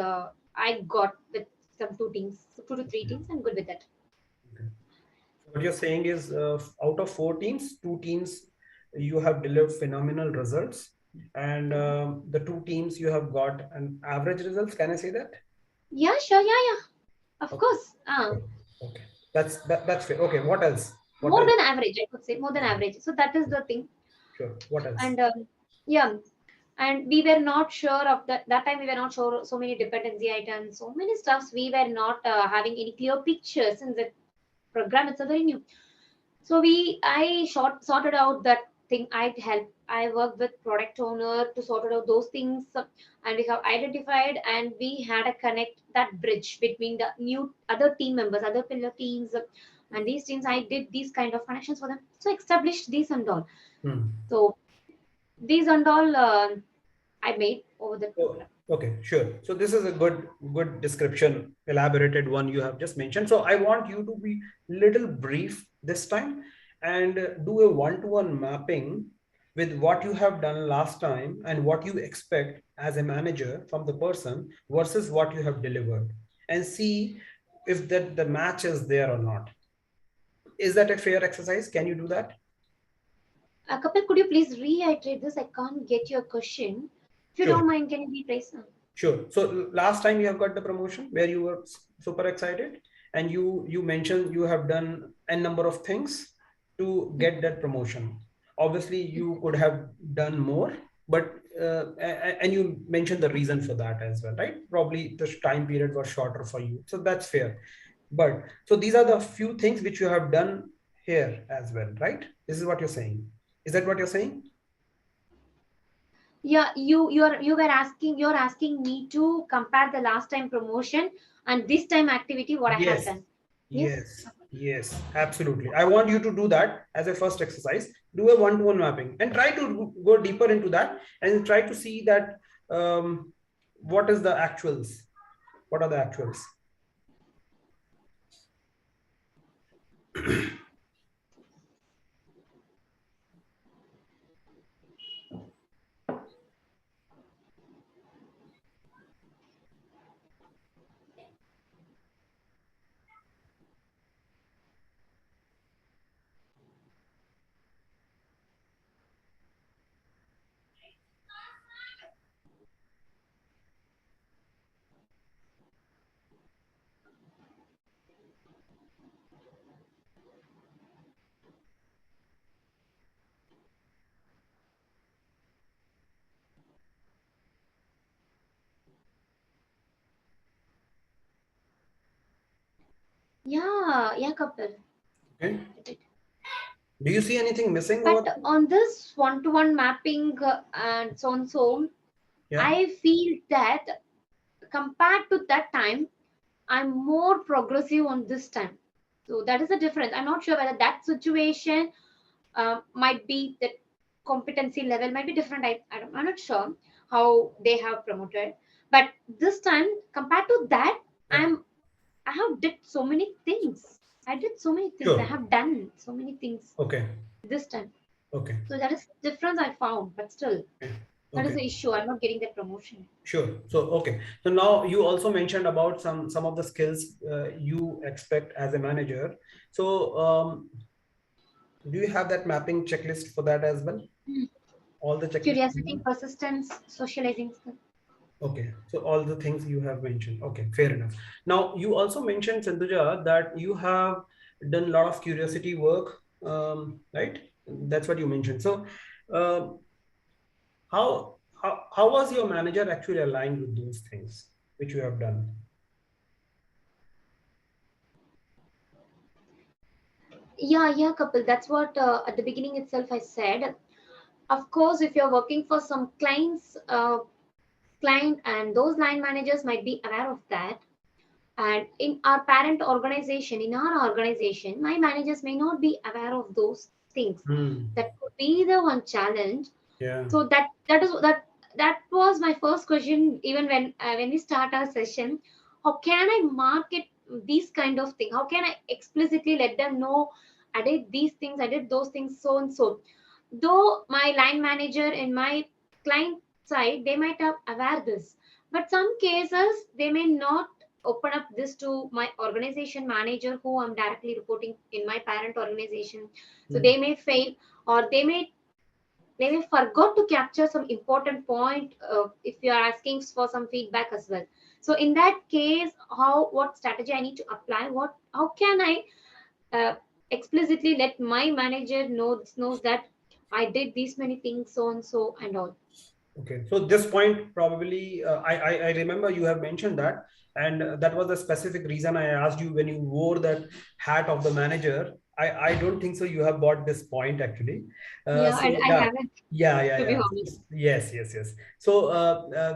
Speaker 3: I got with some 2 teams, 2 to 3 teams. I'm good with that.
Speaker 2: Okay. So what you're saying is, out of 4 teams, 2 teams you have delivered phenomenal results, and the 2 teams you have got an average results. Can I say that?
Speaker 3: Yeah, sure. Yeah, yeah. Of
Speaker 2: Okay.
Speaker 3: course.
Speaker 2: Okay. That's fair. Okay. What else? What
Speaker 3: More
Speaker 2: else?
Speaker 3: than average, I could say. More than average. So that is the thing.
Speaker 2: Sure. What else?
Speaker 3: And yeah, and we were not sure of that time. We were not sure so many dependency items, so many stuffs. We were not having any clear pictures since the program it's a very new. So I sorted out that thing. I helped. I worked with product owner to sort out those things, and we have identified and we had a connect that bridge between the new other team members, other pillar teams, and these teams. I did these kind of connections for them. So established these and all.
Speaker 2: Hmm.
Speaker 3: So these and all I made over the
Speaker 2: Oh,
Speaker 3: program.
Speaker 2: okay, sure. So this is a good description, elaborated one you have just mentioned. So I want you to be little brief this time and do a one-to-one mapping with what you have done last time and what you expect as a manager from the person versus what you have delivered, and see if that the match is there or not. Is that a fair exercise? Can you do that?
Speaker 3: Kapil, could you please reiterate this? I can't get your question. If you don't
Speaker 2: Sure.
Speaker 3: mind, can you rephrase?
Speaker 2: Sure. So last time you have got the promotion where you were super excited, and you mentioned you have done a number of things to get that promotion. Obviously, you could have done more, but and you mentioned the reason for that as well, right? Probably the time period was shorter for you, so that's fair. But so these are the few things which you have done here as well, right? This is what you're saying. Is that what you're saying?
Speaker 3: Yeah, you're asking me to compare the last time promotion and this time activity what I have
Speaker 2: Yes,
Speaker 3: done. Yes.
Speaker 2: yes, yes, absolutely. I want you to do that as a first exercise. Do a one-to-one mapping and try to go deeper into that and try to see that what is the actuals? What are the actuals?
Speaker 3: Yeah, Kapil.
Speaker 2: Okay. Do you see anything missing over
Speaker 3: But on this one-to-one mapping and so on, so
Speaker 2: there? Yeah.
Speaker 3: I feel that compared to that time, I'm more progressive on this time. So that is the difference. I'm not sure whether that situation might be the competency level might be different. I'm not sure how they have promoted, but this time compared to that,
Speaker 2: Yeah.
Speaker 3: I have did so many things. I did so many things. I
Speaker 2: Sure.
Speaker 3: have done so many things
Speaker 2: Okay.
Speaker 3: this time.
Speaker 2: Okay.
Speaker 3: So that is difference I found, but still
Speaker 2: Okay.
Speaker 3: that is
Speaker 2: Okay.
Speaker 3: the issue. I'm not getting that promotion.
Speaker 2: Sure. So okay. So now you also mentioned about some of the skills you expect as a manager. So do you have that mapping checklist for that as well?
Speaker 3: Hmm.
Speaker 2: All the checklists you
Speaker 3: Curiosity,
Speaker 2: have?
Speaker 3: persistence, socializing skill.
Speaker 2: Okay, so all the things you have mentioned. Okay, fair enough. Now, you also mentioned, Sindhuja, that you have done a lot of curiosity work, right? That's what you mentioned. So, um, how was your manager actually aligned with those things which you have done?
Speaker 3: Yeah, Kapil. That's what at the beginning itself I said. Of course, if you're working for some client and those line managers might be aware of that. And in our parent organization, in our organization, my managers may not be aware of those things.
Speaker 2: Hmm.
Speaker 3: That could be the one challenge.
Speaker 2: Yeah.
Speaker 3: So that was my first question. Even when we start our session, how can I market these kind of thing? How can I explicitly let them know I did these things, I did those things, so and so. Though my line manager in my client side, they might have aware this, but some cases they may not open up this to my organization manager who I'm directly reporting in my parent organization. So
Speaker 2: Hmm.
Speaker 3: they may fail, or they may forgot to capture some important point if you are asking for some feedback as well. So in that case, what strategy I need to apply, what how can I uh, explicitly let my manager knows that I did these many things, so and so and all.
Speaker 2: Okay, so this point probably I remember you have mentioned that, and that was the specific reason I asked you when you wore that hat of the manager. I don't think so. You have bought this point actually.
Speaker 3: Yeah,
Speaker 2: So
Speaker 3: I
Speaker 2: yeah,
Speaker 3: haven't,
Speaker 2: yeah,
Speaker 3: to be
Speaker 2: yeah.
Speaker 3: honest.
Speaker 2: Yes, yes, yes. So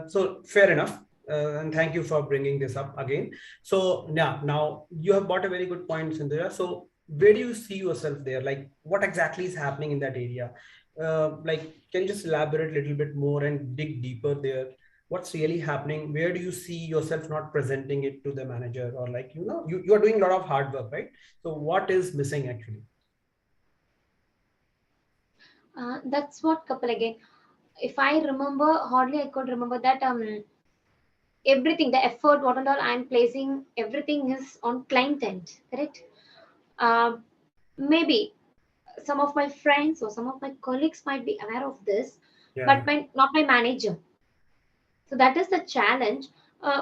Speaker 2: so fair enough. And thank you for bringing this up again. So yeah, now you have bought a very good point, Sindhya. So where do you see yourself there? Like, what exactly is happening in that area? Like, can you just elaborate a little bit more and dig deeper there? What's really happening? Where do you see yourself not presenting it to the manager, or like, you are doing a lot of hard work, right? So what is missing actually?
Speaker 3: That's what couple again. If I remember, hardly I could remember that everything, the effort, what and all I'm placing, everything is on client end, correct? Um, Maybe some of my friends or some of my colleagues might be aware of this,
Speaker 2: Yeah.
Speaker 3: but not my manager. So that is the challenge.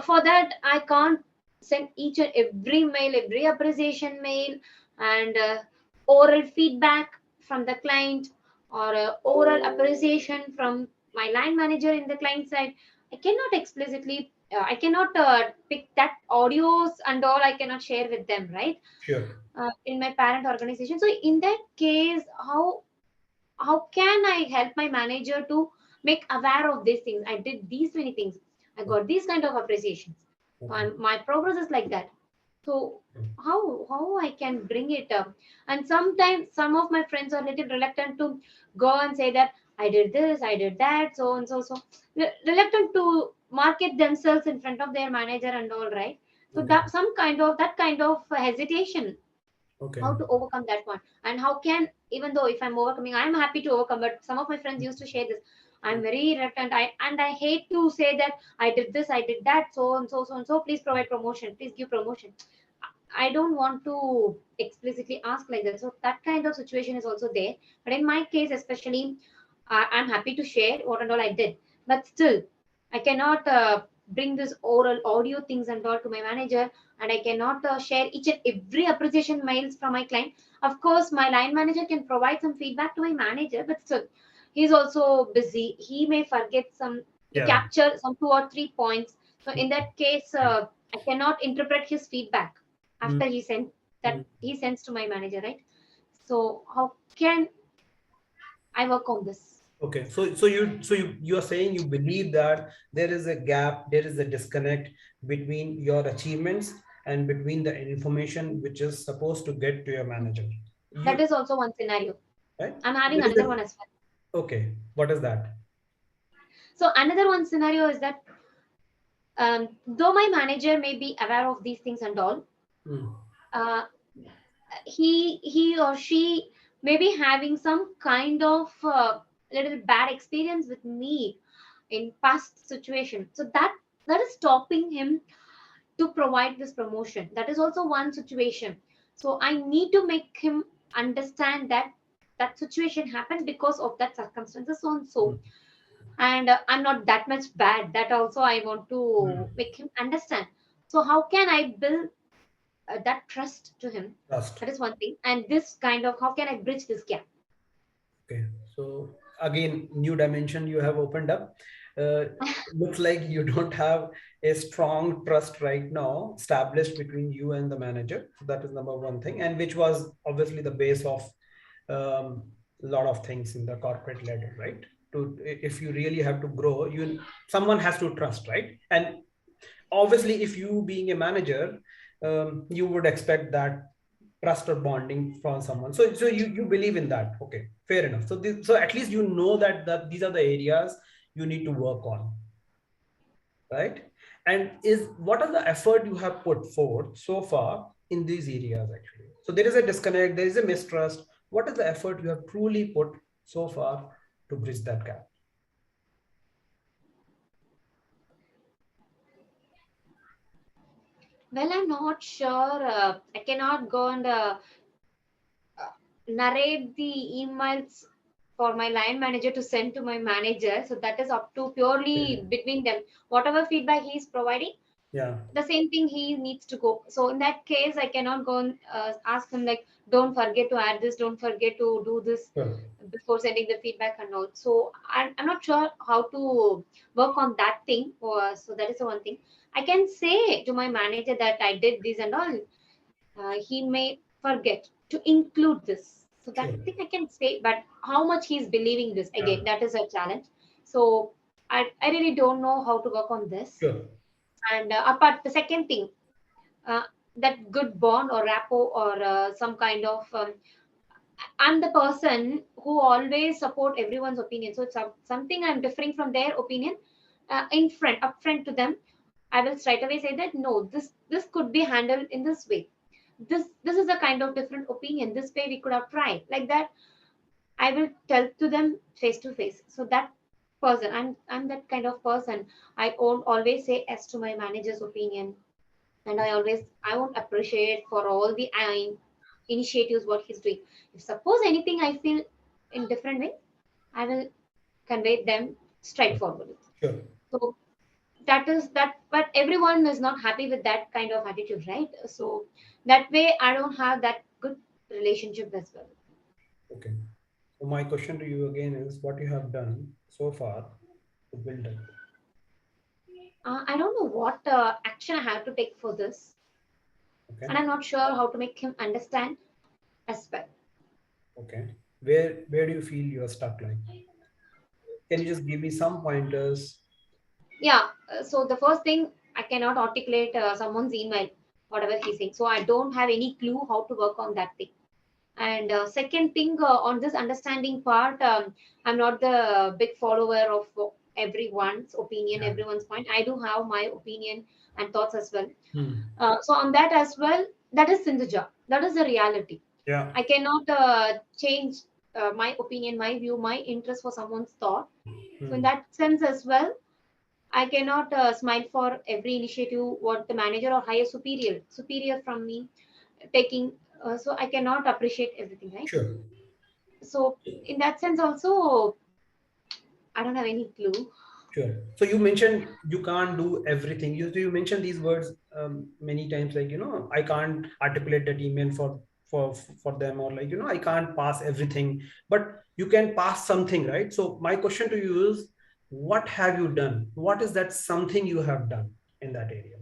Speaker 3: For that, I can't send each and every mail, every appreciation mail, and oral feedback from the client, or oral appreciation from my line manager in the client side. I cannot explicitly, I cannot pick that audios and all. I cannot share with them, right?
Speaker 2: Sure.
Speaker 3: In my parent organization. So in that case, how can I help my manager to make aware of these things? I did these many things. I got these kind of appreciations. So
Speaker 2: Okay.
Speaker 3: my progress is like that. So how I can bring it up? And sometimes some of my friends are a little reluctant to go and say that I did this, I did that, so and so. Reluctant to market themselves in front of their manager and all, right? So
Speaker 2: Okay.
Speaker 3: that that kind of hesitation,
Speaker 2: Okay.
Speaker 3: how to overcome that one, and how can, even though if I'm overcoming, I'm happy to overcome, but some of my friends used to share this, I'm very reluctant, I hate to say that I did this, I did that, so and so, so and so, please provide promotion, please give promotion. I don't want to explicitly ask like that. So that kind of situation is also there. But in my case, especially, I'm happy to share what and all I did. But still, I cannot bring this oral audio things and all to my manager, and I cannot share each and every appreciation mails from my client. Of course, my line manager can provide some feedback to my manager, but still, he's also busy. He may forget some to
Speaker 2: Yeah.
Speaker 3: capture some 2 or 3 points. So in that case, I cannot interpret his feedback
Speaker 2: Mm,
Speaker 3: after he sent that
Speaker 2: mm.
Speaker 3: he sends to my manager, right? So how can I work on this?
Speaker 2: Okay. So you are saying you believe that there is a gap, there is a disconnect between your achievements and between the information which is supposed to get to your manager.
Speaker 3: That
Speaker 2: You
Speaker 3: is also one scenario.
Speaker 2: right?
Speaker 3: I'm having
Speaker 2: There is
Speaker 3: another one as well.
Speaker 2: okay. What is that?
Speaker 3: So another one scenario is that, though my manager may be aware of these things and all,
Speaker 2: Mm,
Speaker 3: uh, he or she may be having some kind of little bad experience with me in past situation. So that is stopping him to provide this promotion. That is also one situation. So I need to make him understand that that situation happened because of that circumstances, so and so.
Speaker 2: mm,
Speaker 3: And I'm not that much bad. That also I want to
Speaker 2: mm.
Speaker 3: make him understand. So how can I build that trust to him?
Speaker 2: Trust.
Speaker 3: That is one thing. And this kind of, how can I bridge this gap?
Speaker 2: Okay. So again, new dimension you have opened up. Looks like you don't have a strong trust right now established between you and the manager. So that is number one thing, and which was obviously the base of a lot of things in the corporate ladder, right? To if you really have to grow, you someone has to trust, right? And obviously, if you being a manager, you would expect that trust or bonding from someone. So you believe in that. Okay, fair enough. So at least you know that these are the areas you need to work on, right? And is what are the effort you have put forth so far in these areas actually? So there is a disconnect, there is a mistrust. What is the effort you have truly put so far to bridge that gap?
Speaker 3: Well, I'm not sure. I cannot go and narrate the emails for my line manager to send to my manager. So that is up to purely between them. Whatever feedback he is providing,
Speaker 2: Yeah.
Speaker 3: the same thing he needs to go. So in that case, I cannot go and ask him like, don't forget to add this, don't forget to do this
Speaker 2: Sure.
Speaker 3: before sending the feedback and all. So I'm not sure how to work on that thing. So that is the one thing. I can say to my manager that I did this and all. He may forget to include this. So that
Speaker 2: Sure.
Speaker 3: thing I can say, but how much he's believing this,
Speaker 2: Yeah.
Speaker 3: again, that is a challenge. So I really don't know how to work on this.
Speaker 2: Sure.
Speaker 3: And apart, the second thing, uh, that good bond or rapport or some kind of, I'm the person who always support everyone's opinion. So it's something I'm differing from their opinion, upfront to them. I will straight away say that no, this could be handled in this way. This is a kind of different opinion. This way we could have tried like that. I will tell to them face to face. So that person, I'm that kind of person. I won't always say yes to my manager's opinion, and I won't appreciate for all the initiatives what he's doing. If suppose anything I feel in different way, I will convey them straightforwardly.
Speaker 2: Sure.
Speaker 3: So that is that, but everyone is not happy with that kind of attitude, right? So that way I don't have that good relationship as well.
Speaker 2: Okay. So my question to you again is what you have done so far to build it.
Speaker 3: I don't know what action I have to take for this,
Speaker 2: Okay.
Speaker 3: and I'm not sure how to make him understand as well.
Speaker 2: Okay. Where do you feel you are stuck like? Can you just give me some pointers?
Speaker 3: Yeah, so the first thing, I cannot articulate someone's email, whatever he's saying. So I don't have any clue how to work on that thing. And second thing, on this understanding part, I'm not the big follower of everyone's opinion,
Speaker 2: Yeah.
Speaker 3: everyone's point. I do have my opinion and thoughts as well.
Speaker 2: Hmm.
Speaker 3: So on that as well, that is Sindhuja. That is the reality.
Speaker 2: Yeah.
Speaker 3: I cannot change my opinion, my view, my interest for someone's thought. So in
Speaker 2: Hmm.
Speaker 3: that sense as well, I cannot smile for every initiative what the manager or higher superior from me taking. So I cannot appreciate everything, right?
Speaker 2: Sure.
Speaker 3: So in that sense also, I don't have any clue.
Speaker 2: Sure. So you mentioned you can't do everything. You mentioned these words many times, like I can't articulate that email for them, or like I can't pass everything, but you can pass something, right? So my question to you is, what have you done? What is that something you have done in that area,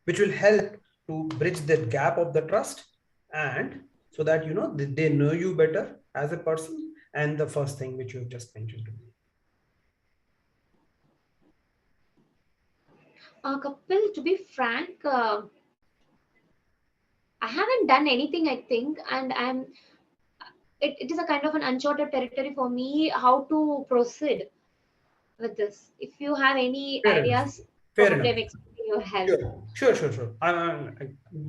Speaker 2: which will help to bridge the gap of the trust, and so that they know you better as a person, and the first thing which you have just mentioned to me.
Speaker 3: Kapil, to be frank, I haven't done anything, I think, and it is a kind of an uncharted territory for me how to proceed with this. If you have any
Speaker 2: Fair enough.
Speaker 3: ideas,
Speaker 2: Fair
Speaker 3: probably
Speaker 2: enough.
Speaker 3: I'm expecting your help.
Speaker 2: Sure.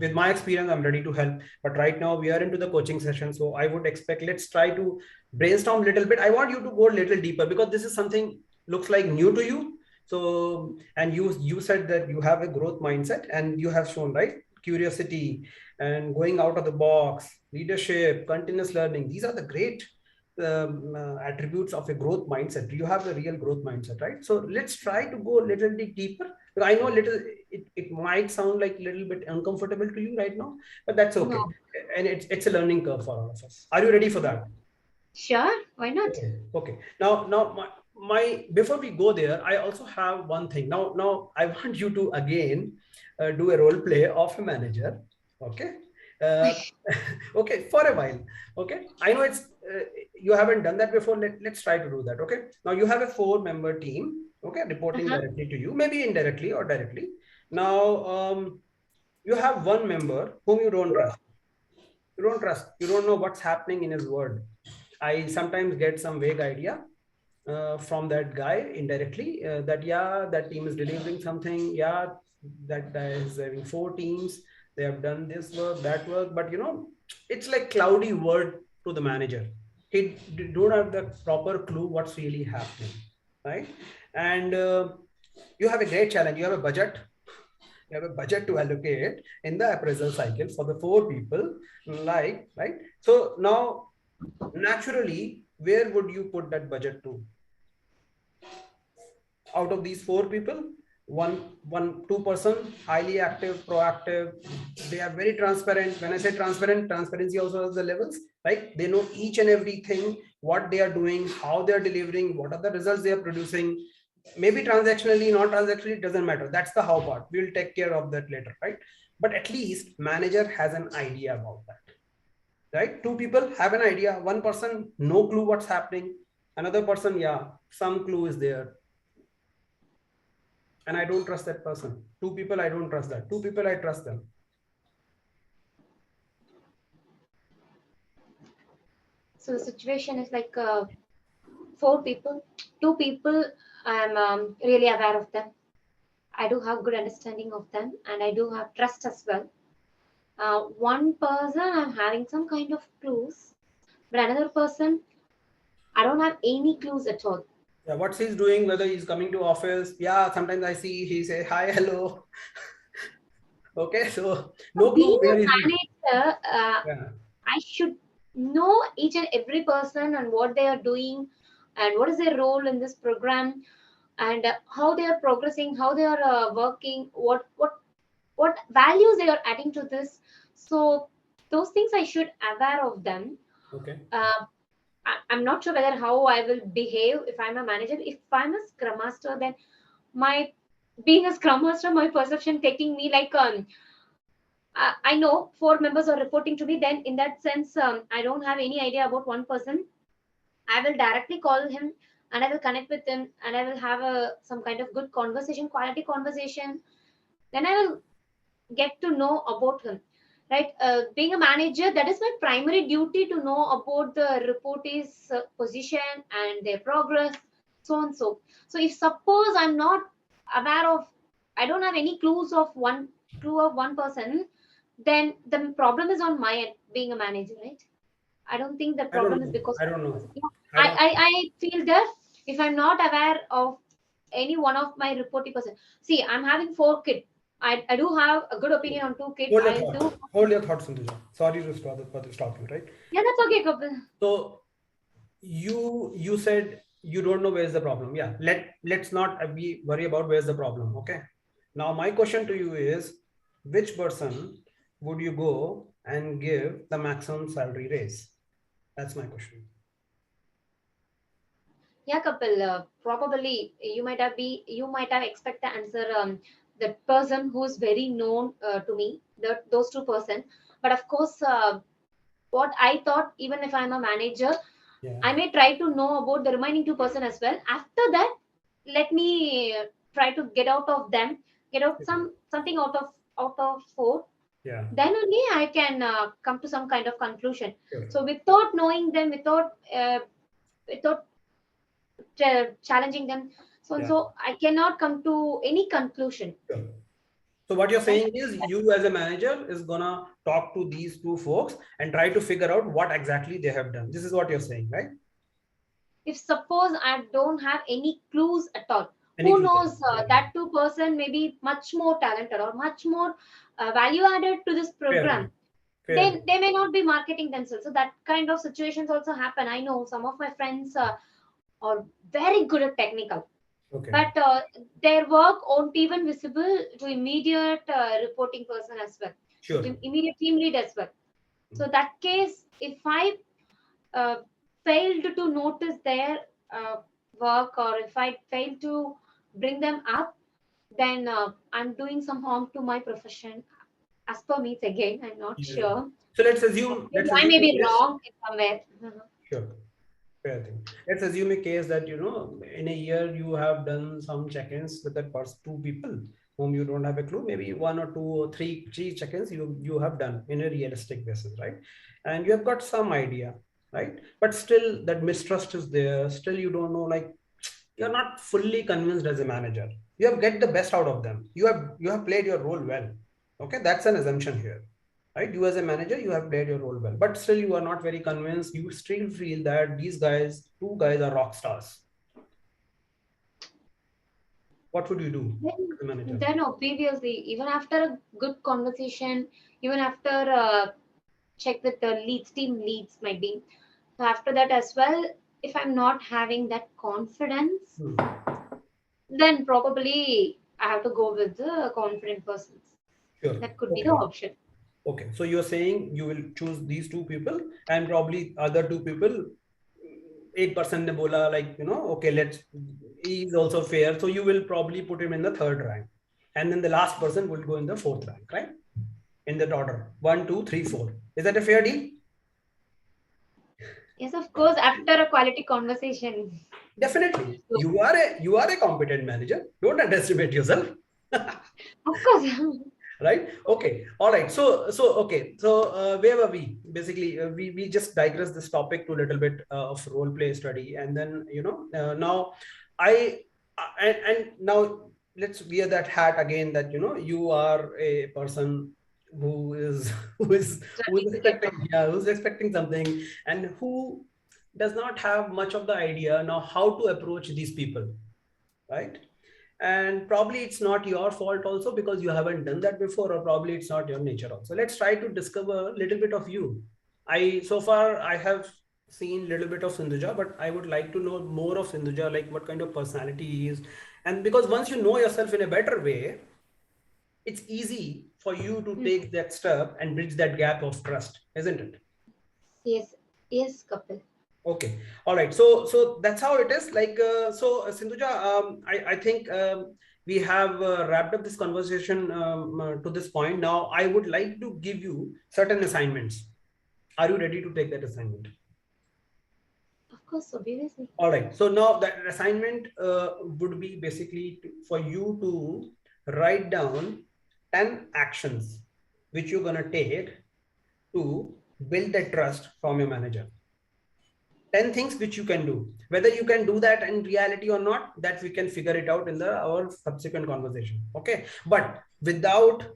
Speaker 2: With my experience, I'm ready to help. But right now, we are into the coaching session, so I would expect, let's try to brainstorm a little bit. I want you to go a little deeper because this is something looks like new to you. So, and you said that you have a growth mindset, and you have shown, right, curiosity and going out of the box, leadership, continuous learning. These are the great attributes of a growth mindset. You have a real growth mindset, right? So let's try to go a little bit deeper. But I know a little, it might sound like a little bit uncomfortable to you right now, but that's
Speaker 3: No,
Speaker 2: okay. And it's a learning curve for all of us. Are you ready for that?
Speaker 3: sure, why not?
Speaker 2: Okay. Now my before we go there, I also have one thing. Now I want you to again do a role play of a manager. Okay. Uh, okay, for a while. Okay, I know it's you haven't done that before. Let's try to do that. Okay, now you have a 4-member team. Okay, reporting
Speaker 3: Uh-huh.
Speaker 2: directly to you, maybe indirectly or directly. Now you have one member whom you don't trust. You don't know what's happening in his world. I sometimes get some vague idea from that guy indirectly, that yeah, that team is delivering something. Yeah, that guy is having 4 teams. They have done this work, that work, but it's like cloudy word to the manager. He don't have the proper clue what's really happening, right? And you have a great challenge. You have a budget. You have a budget to allocate in the appraisal cycle for the 4 people, like, right? So now, naturally, where would you put that budget to? Out of these 4 people, one 2 person, highly active, proactive, they are very transparent. When I say transparent, transparency also has the levels, right? They know each and everything, what they are doing, how they are delivering, what are the results they are producing. Maybe transactionally, not transactionally, it doesn't matter. That's the how part. We'll take care of that later, right? But at least manager has an idea about that, right? 2 people have an idea, 1 person no clue what's happening, another person, yeah, some clue is there, and I don't trust that person. 2 people, I don't trust that. 2 people, I trust them.
Speaker 3: So the situation is like 4 people, 2 people. I'm really aware of them. I do have good understanding of them, and I do have trust as well. One person, I'm having some kind of clues, but another person, I don't have any clues at all.
Speaker 2: Yeah, what's he's doing, whether he's coming to office. Yeah, sometimes I see he say hi, hello. Okay, so
Speaker 3: So
Speaker 2: no clue
Speaker 3: being
Speaker 2: where
Speaker 3: a
Speaker 2: is he.
Speaker 3: manager,
Speaker 2: Yeah.
Speaker 3: I should know each and every person and what they are doing and what is their role in this program. and how they are progressing, how they are working, what values they are adding to this. So those things I should aware of them.
Speaker 2: Okay.
Speaker 3: I'm not sure whether how I will behave if I'm a manager. If I'm a scrum master, then my being a scrum master, my perception taking me like I know 4 members are reporting to me. Then in that sense, I don't have any idea about one person. I will directly call him and I will connect with him and I will have a some kind of good conversation, quality conversation. Then I will get to know about him, right? Being a manager, that is my primary duty, to know about the reportee's position and their progress, so and so. So if suppose I'm not aware of, I don't have any clue of one person, then the problem is on my end, being a manager, right? I don't think the
Speaker 2: I don't
Speaker 3: problem is
Speaker 2: know.
Speaker 3: because
Speaker 2: I
Speaker 3: of
Speaker 2: don't
Speaker 3: the
Speaker 2: know.
Speaker 3: person. Yeah.
Speaker 2: I don't.
Speaker 3: I feel that if I'm not aware of any one of my reporting person, see, I'm having 4 kids. I do have a good opinion on 2 kids.
Speaker 2: Hold your
Speaker 3: I do.
Speaker 2: thought. Hold your thoughts, Sindhuja. Sorry to stop you, right?
Speaker 3: Yeah, that's okay, Kapil.
Speaker 2: So you said you don't know where's the problem. Yeah. Let's not be worry about where's the problem. Okay. Now my question to you is, which person would you go and give the maximum salary raise? That's my question.
Speaker 3: Yeah, Kapil. Probably you might have expect the answer. The person who's very known to me, those 2 person. But of course, what I thought, even if I'm a manager,
Speaker 2: Yeah.
Speaker 3: I may try to know about the remaining 2 person as well. After that, let me try to get out of them, get out something out of 4.
Speaker 2: Yeah.
Speaker 3: Then only I can come to some kind of conclusion.
Speaker 2: Sure.
Speaker 3: So without knowing them, without challenging them, so and
Speaker 2: Yeah.
Speaker 3: so, I cannot come to any conclusion.
Speaker 2: Sure. So what you're
Speaker 3: Right?
Speaker 2: saying is you as a manager is gonna talk to these 2 folks and try to figure out what exactly they have done. This is what you're saying, right?
Speaker 3: If suppose I don't have any clues at all,
Speaker 2: Any
Speaker 3: who
Speaker 2: clue?
Speaker 3: knows, that 2 person may be much more talented or much more value added to this
Speaker 2: Fair
Speaker 3: program.
Speaker 2: thing. Fair
Speaker 3: Then
Speaker 2: thing.
Speaker 3: they may not be marketing themselves. So that kind of situations also happen. I know some of my friends are very good at technical,
Speaker 2: Okay.
Speaker 3: but their work won't even visible to immediate reporting person as well,
Speaker 2: Sure.
Speaker 3: to immediate team lead as well. So that case, if I uh, failed to notice their uh, work, or if I fail to bring them up, then I'm doing some harm to my profession. As per me, again, I'm not
Speaker 2: Yeah.
Speaker 3: sure.
Speaker 2: So let's assume
Speaker 3: I may
Speaker 2: a
Speaker 3: be
Speaker 2: case.
Speaker 3: wrong in somewhere.
Speaker 2: Sure. Fair thing. Let's assume a case that in a year you have done some check-ins with that person, 2 people whom you don't have a clue, maybe 1 or 2 or 3 check-ins you have done in a realistic basis, right? And you have got some idea, right? But still that mistrust is there. Still you don't know, like you're not fully convinced as a manager. You have get the best out of them. You have played your role well. Okay, that's an assumption here, right? You as a manager, you have played your role well, but still you are not very convinced. You still feel that these guys, 2 guys, are rock stars. What would you do as a manager?
Speaker 3: Then obviously, even after a good conversation, even after check with the team leads might be. So after that as well, if I'm not having that confidence, then probably I have to go with the confident persons.
Speaker 2: Sure.
Speaker 3: That could be
Speaker 2: Okay.
Speaker 3: the option.
Speaker 2: Okay. So you're saying you will choose these 2 people, and probably other 2 people, 8% ne bola, like, okay, he's also fair. So you will probably put him in the 3rd rank. And then the last person will go in the 4th rank, right? In that order. 1, 2, 3, 4. Is that a fair deal?
Speaker 3: Yes, of course, after a quality conversation.
Speaker 2: Definitely. You are a competent manager. Don't underestimate yourself.
Speaker 3: Of course.
Speaker 2: Right? Okay. All right. So okay. So where were we? Basically, we just digress this topic to a little bit of role play study, and then now I and now let's wear that hat again. That you are a person who is who's expecting something, and who does not have much of the idea now how to approach these people, right? And probably it's not your fault also, because you haven't done that before, or probably it's not your nature also. Let's try to discover a little bit of you. So far I have seen a little bit of Sindhuja, but I would like to know more of Sindhuja, like what kind of personality he is. And because once you know yourself in a better way, it's easy for you to take that step and bridge that gap of trust, isn't it?
Speaker 3: Yes, yes, Kapil.
Speaker 2: Okay, all right. So that's how it is. Like Sindhuja, I think we have wrapped up this conversation to this point. Now I would like to give you certain assignments. Are you ready to take that assignment?
Speaker 3: Of course, obviously.
Speaker 2: All right. So now that assignment would be basically for you to write down 10 actions which you're going to take to build that trust from your manager. 10 things which you can do. Whether you can do that in reality or not, that we can figure it out in our subsequent conversation. Okay. But without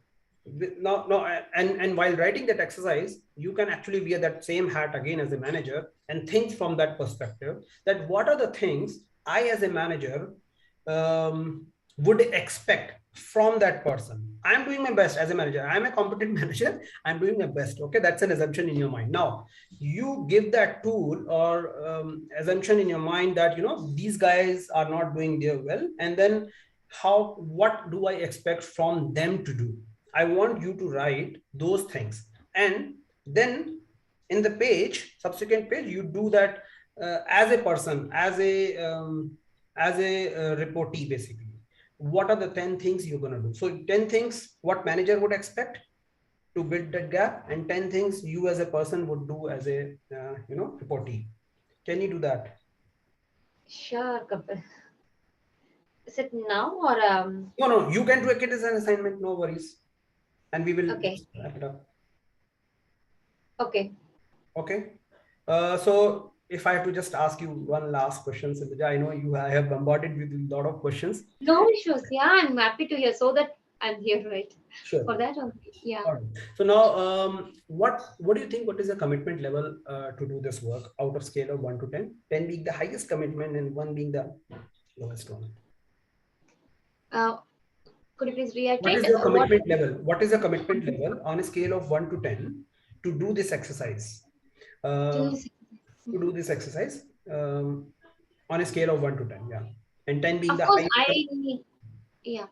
Speaker 2: no, and while writing that exercise, you can actually wear that same hat again as a manager and think from that perspective that what are the things I as a manager would expect from that person. I'm doing my best as a manager. I'm a competent manager. I'm doing my best. Okay, that's an assumption in your mind. Now, you give that tool or assumption in your mind that these guys are not doing their well, and then what do I expect from them to do? I want you to write those things, and then in the subsequent page, you do that as a person, as a reportee, basically. What are the 10 things you're going to do? So 10 things what manager would expect to build that gap, and 10 things you as a person would do as a reportee. Can you do that?
Speaker 3: Sure, Kapil. Is it now or
Speaker 2: No, you can take it as an assignment, no worries, and we will
Speaker 3: okay?
Speaker 2: just wrap it up.
Speaker 3: Okay.
Speaker 2: Okay. So if I have to just ask you one last question, Sindhuja, I know I have bombarded with a lot of questions.
Speaker 3: No issues. Yeah, I'm happy to hear. So that I'm here, right?
Speaker 2: Sure.
Speaker 3: For that, yeah.
Speaker 2: All right. So now, what do you think? What is the commitment level to do this work out of scale of 1 to 10? 10 being the highest commitment and 1 being the lowest one.
Speaker 3: Could you please
Speaker 2: What
Speaker 3: reiterate
Speaker 2: is your commitment level? What is the commitment level on a scale of 1 to 10 to do this exercise? To do this exercise on a scale of 1 to 10, yeah, and 10 being
Speaker 3: Of
Speaker 2: the
Speaker 3: course,
Speaker 2: highest.
Speaker 3: yeah.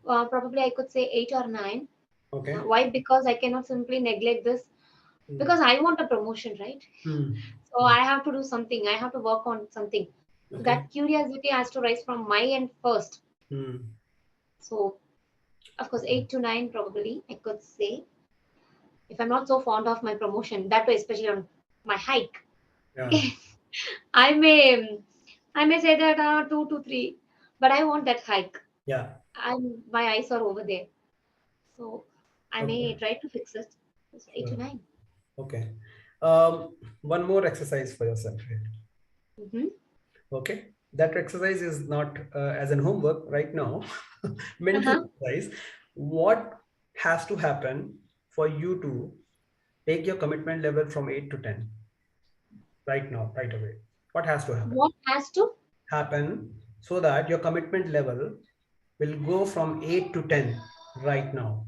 Speaker 3: Probably I could say 8 or 9.
Speaker 2: Okay.
Speaker 3: Why? Because I cannot simply neglect this because I want a promotion, right? So I have to do something. I have to work on something. So that curiosity has to rise from my end first. So, of course, 8 to 9 probably I could say. If I'm not so fond of my promotion, that way, especially on my hike,
Speaker 2: Yeah.
Speaker 3: I may say that 2 to 3, but I want that hike.
Speaker 2: Yeah.
Speaker 3: My eyes are over there, so I may
Speaker 2: Okay.
Speaker 3: try to fix it. It's 8 to 9.
Speaker 2: Okay. One more exercise for yourself. Okay. That exercise is not as an homework right now. Mental exercise. What has to happen for you to take your commitment level from 8 to 10 right now, right away? What has to happen?
Speaker 3: What has to
Speaker 2: happen so that your commitment level will go from 8 to 10 right now?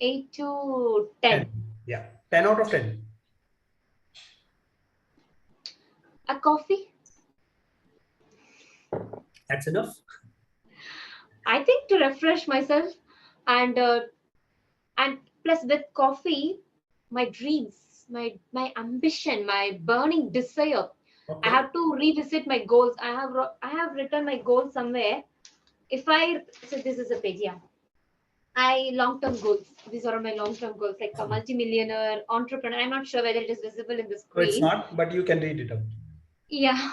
Speaker 3: 8 to 10.
Speaker 2: 10. Yeah. 10 out of 10.
Speaker 3: A coffee.
Speaker 2: That's enough.
Speaker 3: I think to refresh myself, and plus with coffee, my dreams, my ambition, my burning desire.
Speaker 2: Okay.
Speaker 3: I have to revisit my goals. I have written my goals somewhere. So this is a page, yeah. Long-term goals. These are my long-term goals, like a multi-millionaire entrepreneur. I'm not sure whether it is visible in the
Speaker 2: So it's
Speaker 3: screen.
Speaker 2: not, but you can read it out.
Speaker 3: Yeah.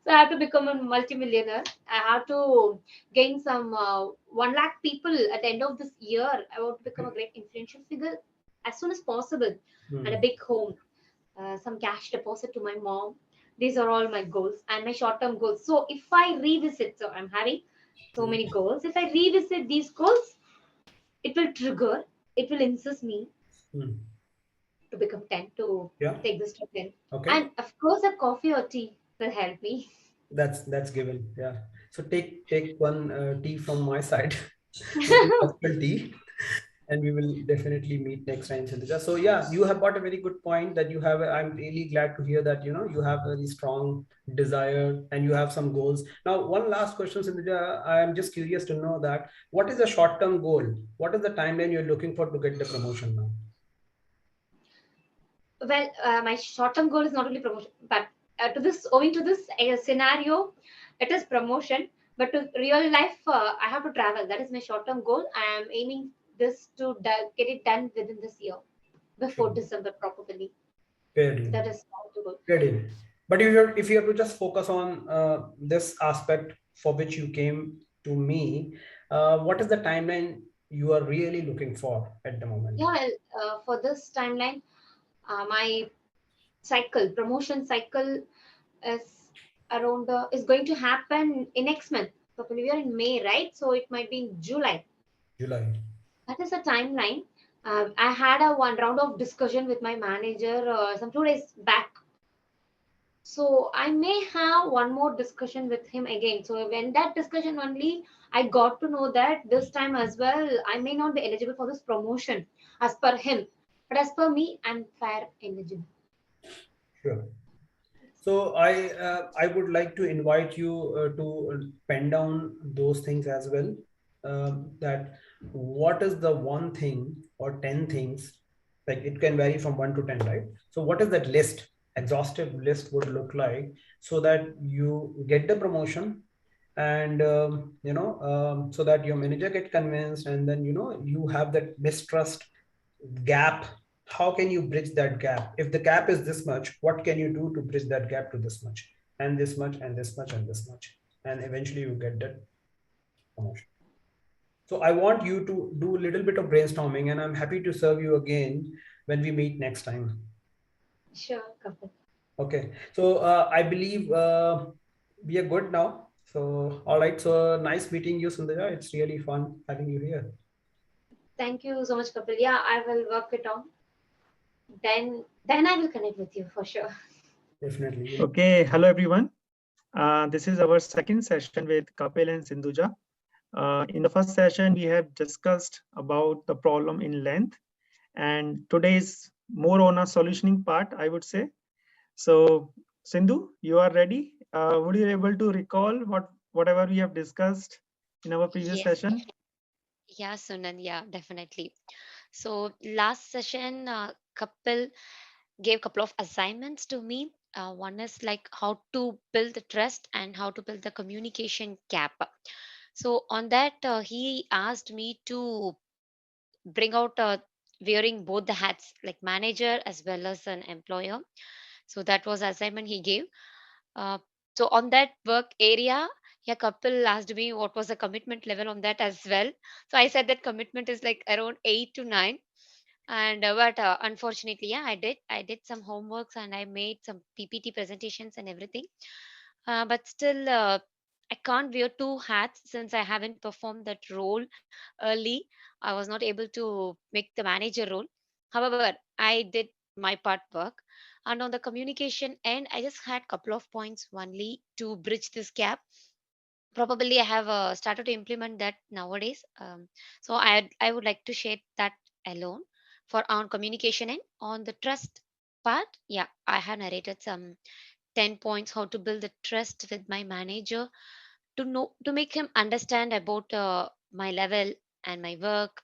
Speaker 3: So I have to become a multi-millionaire. I have to gain some 1 lakh people at the end of this year. I want to become a great influential figure as soon as possible, and a big home, some cash deposit to my mom. These are all my goals and my short-term goals. So if I revisit, so I'm having so many goals. If I revisit these goals, it will trigger, it will insist me to become 10, to take this to 10.
Speaker 2: Okay.
Speaker 3: And of course, a coffee or tea will help me.
Speaker 2: That's given. Yeah. So take one tea from my side. Tea. And we will definitely meet next time, Sindhija. So yeah, you have got a very good point that you have. I'm really glad to hear that you have a very strong desire and you have some goals. Now, one last question, Sindhija. I am just curious to know that what is the short-term goal? What is the timeline you're looking for to get the promotion now?
Speaker 3: Well, my short-term goal is not only promotion, but owing to this scenario, it is promotion. But to real life, I have to travel. That is my short-term goal. I am aiming this to get it done within this year, before
Speaker 2: Sure.
Speaker 3: December, probably.
Speaker 2: Fair deal.
Speaker 3: That is how to go.
Speaker 2: Fair deal. But if you have to just focus on this aspect for which you came to me, what is the timeline you are really looking for at the moment?
Speaker 3: Yeah, well, for this timeline, my promotion cycle is is going to happen in next month. Probably we are in May, right? So it might be in July.
Speaker 2: July.
Speaker 3: That is a timeline. I had a one round of discussion with my manager some 2 days back. So I may have one more discussion with him again. So when that discussion only, I got to know that this time as well, I may not be eligible for this promotion as per him. But as per me, I'm fair eligible.
Speaker 2: Sure. So I would like to invite you to pen down those things as well. That what is the one thing or 10 things, like it can vary from 1 to 10, right? So what is that list, exhaustive list would look like so that you get the promotion and so that your manager get convinced and then you have that mistrust gap. How can you bridge that gap? If the gap is this much, what can you do to bridge that gap to this much and this much and this much and this much, and eventually you get that promotion. So I want you to do a little bit of brainstorming and I'm happy to serve you again when we meet next time.
Speaker 3: Sure, Kapil.
Speaker 2: Okay, so I believe we are good now. So all right, so nice meeting you, Sundara. It's really fun having you here.
Speaker 3: Thank you so much, Kapil. Yeah, I will work it on. Then I will connect with you for sure.
Speaker 2: Definitely.
Speaker 1: Okay, hello everyone. This is our second session with Kapil and Sindhuja. In the first session, we have discussed about the problem in length, and today is more on a solutioning part, I would say. So, Sindhu, you are ready? Would you be able to recall whatever we have discussed in our previous
Speaker 4: Yes,
Speaker 1: session?
Speaker 4: yeah, Sunan, yeah, definitely. So last session, Kapil gave a couple of assignments to me. One is like how to build the trust and how to build the communication gap. So on that, he asked me to bring out wearing both the hats, like manager as well as an employer. So that was assignment he gave. Uh, so on that work area, yeah, couple asked me what was the commitment level on that as well. So I said that commitment is like around 8 to 9, and but unfortunately, yeah, I did some homeworks and I made some PPT presentations and everything. But still, I can't wear two hats since I haven't performed that role early. I was not able to make the manager role. However, I did my part work. And on the communication end, I just had couple of points only to bridge this gap. Probably I have started to implement that nowadays. So I would like to share that alone for on communication and on the trust part. Yeah, I have narrated some 10 points how to build the trust with my manager to make him understand about my level and my work,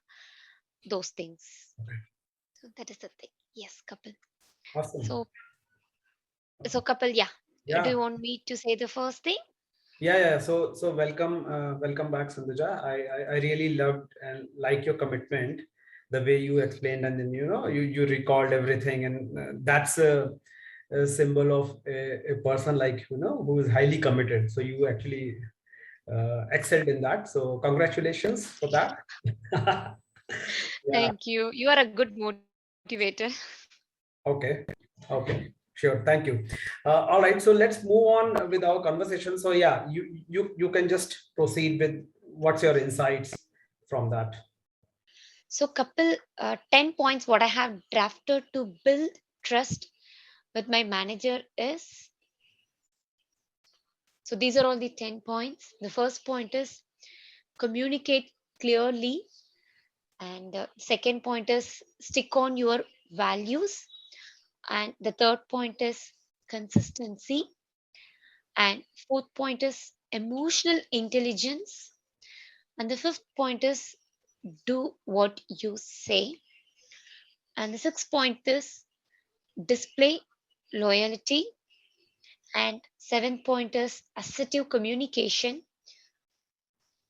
Speaker 4: those things. So that is the thing. Yes, couple.
Speaker 2: Awesome.
Speaker 4: So so couple, yeah. Do
Speaker 2: Yeah.
Speaker 4: you want me to say the first thing?
Speaker 2: Yeah. So welcome back, Sandhuja. I really loved and like your commitment, the way you explained, and then you recalled everything, and that's a symbol of a person like who is highly committed. So you actually excelled in that. So congratulations for that. Yeah.
Speaker 4: Thank you. You are a good motivator.
Speaker 2: Okay. Okay. Sure. Thank you. All right. So let's move on with our conversation. So yeah, you can just proceed with what's your insights from that.
Speaker 4: So, couple 10 points what I have drafted to build trust with my manager is, so these are all the 10 points. The first point is communicate clearly And second point is stick on your values. And the third point is consistency. And fourth point is emotional intelligence. And the fifth point is do what you say. And the sixth point is display loyalty. And seventh point is assertive communication.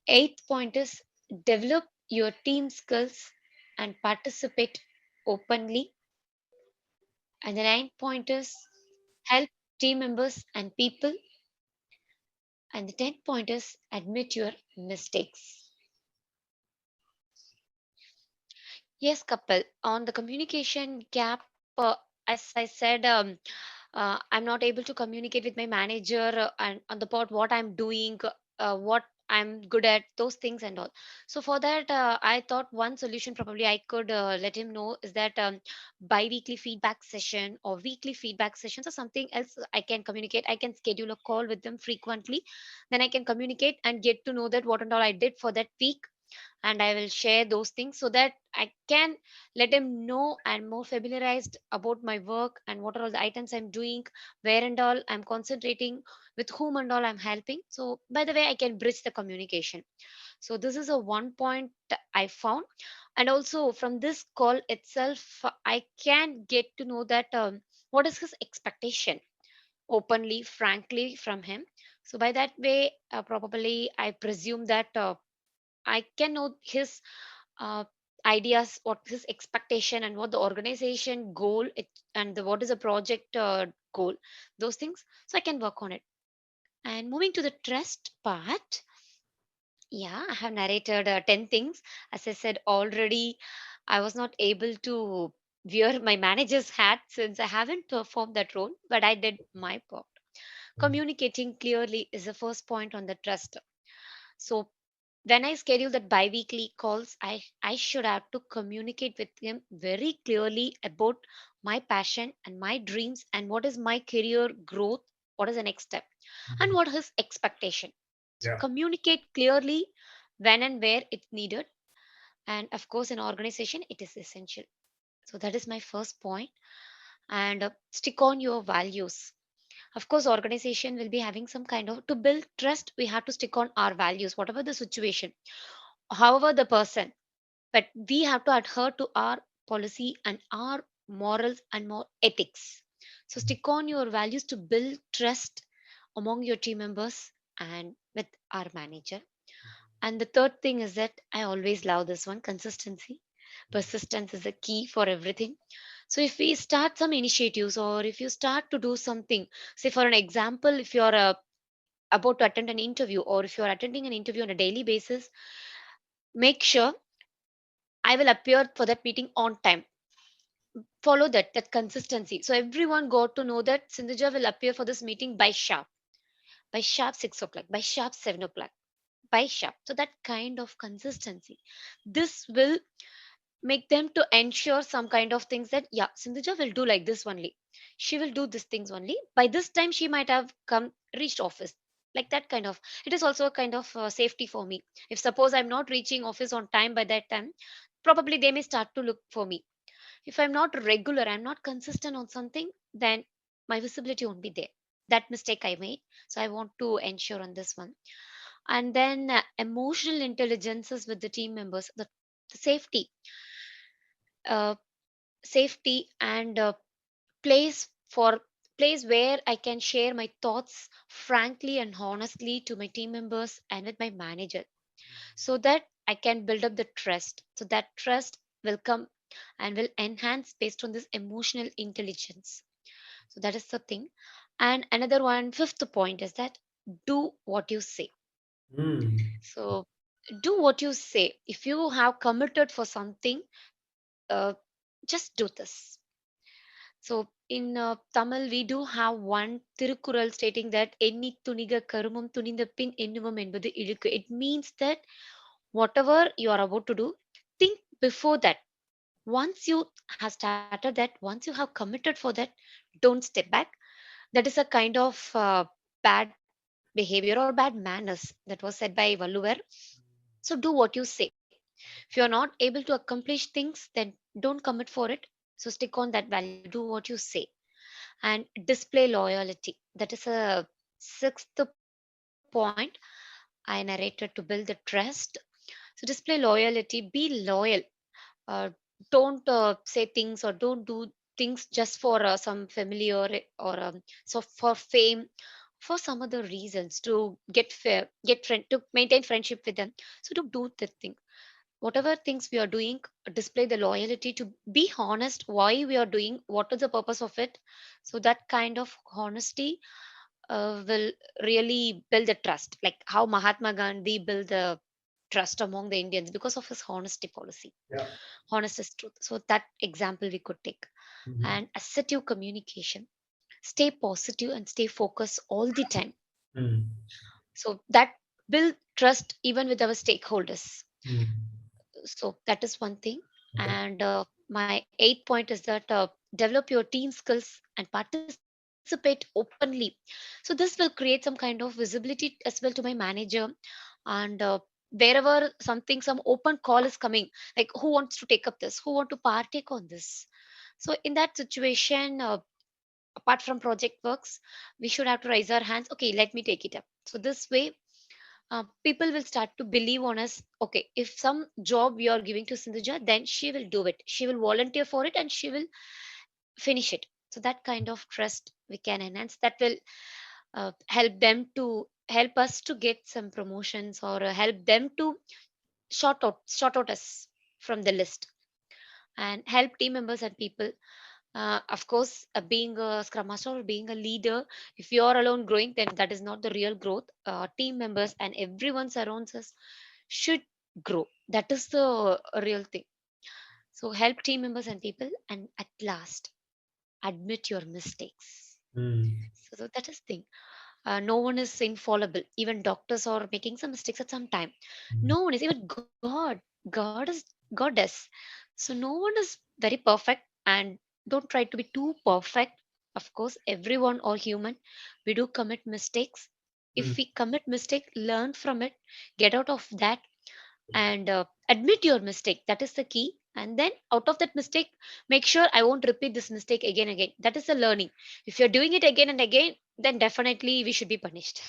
Speaker 4: Eighth point is develop your team skills and participate openly. And the ninth point is help team members and people. And the tenth point is admit your mistakes. Yes, couple. On the communication gap, as I said, I'm not able to communicate with my manager and on the part what I'm doing, what I'm good at, those things and all. So for that, I thought one solution probably I could let him know is that bi-weekly feedback session or weekly feedback sessions or something else I can communicate. I can schedule a call with them frequently. Then I can communicate and get to know that what and all I did for that week, and I will share those things so that I can let them know and more familiarized about my work and what are all the items I'm doing, where and all I'm concentrating, with whom and all I'm helping. So by the way, I can bridge the communication. So this is a one point I found, and also from this call itself, I can get to know that what is his expectation openly, frankly from him. So by that way, probably I presume that. I can know his uh, ideas, what his expectation, and what the organization goal and what is the project goal, those things. So I can work on it. And moving to the trust part, yeah, I have narrated 10 things. As I said already, I was not able to wear my manager's hat since I haven't performed that role, but I did my part. Communicating clearly is the first point on the trust. So when I schedule that bi-weekly calls, I should have to communicate with him very clearly about my passion and my dreams and what is my career growth, what is the next step, and what his expectation. So
Speaker 2: Yeah.
Speaker 4: communicate clearly when and where it's needed. And of course, in organization, it is essential. So that is my first point. And stick on your values. Of course, organization will be having some kind of to build trust. We have to stick on our values, whatever the situation, however the person, but we have to adhere to our policy and our morals and more ethics. So stick on your values to build trust among your team members and with our manager. And the third thing is that I always love this one, consistency. Persistence is the key for everything. So if we start some initiatives or if you start to do something, say for an example, if you're about to attend an interview or if you're attending an interview on a daily basis, make sure I will appear for that meeting on time. Follow that consistency. So everyone got to know that Sindhuja will appear for this meeting by sharp 6 o'clock, by sharp 7 o'clock, by sharp. So that kind of consistency. This will make them to ensure some kind of things that yeah, Sindhuja will do like this only. She will do these things only. By this time she might have come reached office. Like that kind of. It is also a kind of safety for me. If suppose I'm not reaching office on time by that time, probably they may start to look for me. If I'm not regular, I'm not consistent on something, then my visibility won't be there. That mistake I made. So I want to ensure on this one. And then emotional intelligences with the team members, the safety, uh, safety and place for place where I can share my thoughts frankly and honestly to my team members and with my manager, so that I can build up the trust. So that trust will come and will enhance based on this emotional intelligence. So that is the thing. And another one, fifth point is that do what you say.
Speaker 2: Mm.
Speaker 4: So do what you say. If you have committed for something, uh, just do this. So in Tamil, we do have one Tirukural stating that Enni tuniga karumam tuninda pin ennumam என்பது இழுக்கு. It means that whatever you are about to do, think before that. Once you have started that, once you have committed for that, don't step back. That is a kind of bad behavior or bad manners that was said by Valluvar. So do what you say. If you're not able to accomplish things, then don't commit for it. So stick on that value, do what you say, and display loyalty. That is a sixth point I narrated to build the trust. So display loyalty, be loyal. uh, don't say things or don't do things just for some familiar or so for fame, for some other reasons, to get fair, get friend, to maintain friendship with them. So don't do that thing. Whatever things we are doing, display the loyalty, to be honest why we are doing, what is the purpose of it. So that kind of honesty will really build the trust, like how Mahatma Gandhi built the trust among the Indians because of his honesty policy.
Speaker 2: Yeah.
Speaker 4: Honest is truth. So that example we could take.
Speaker 2: Mhm.
Speaker 4: And assertive communication. Stay positive and stay focused all the time.
Speaker 2: Mm.
Speaker 4: So that build trust even with our stakeholders.
Speaker 2: Mm.
Speaker 4: So that is one thing.
Speaker 2: Okay.
Speaker 4: And my eighth point is that develop your team skills and participate openly. So this will create some kind of visibility as well to my manager. And wherever something, some open call is coming, like who wants to take up this, who want to partake on this. So in that situation, apart from project works, we should have to raise our hands, okay, let me take it up. So this way, people will start to believe on us. Okay, if some job we are giving to Sindhuja, then she will do it, she will volunteer for it, and she will finish it. So that kind of trust we can enhance, that will help us to get some promotions, or help them to short out us from the list, and help team members and people. Of course, being a scrum master or being a leader, if you are alone growing, then that is not the real growth. Team members and everyone surrounds us should grow. That is the real thing. So help team members and people, and at last, admit your mistakes.
Speaker 2: Mm.
Speaker 4: So that is thing. No one is infallible. Even doctors are making some mistakes at some time.
Speaker 2: Mm.
Speaker 4: No one is, even God is goddess. So no one is very perfect, and don't try to be too perfect. Of course, everyone or human, we do commit mistakes.
Speaker 2: Mm.
Speaker 4: If we commit mistake, learn from it, get out of that, and admit your mistake. That is the key. And then out of that mistake, make sure I won't repeat this mistake again. That is the learning. If you're doing it again and again, then definitely we should be punished.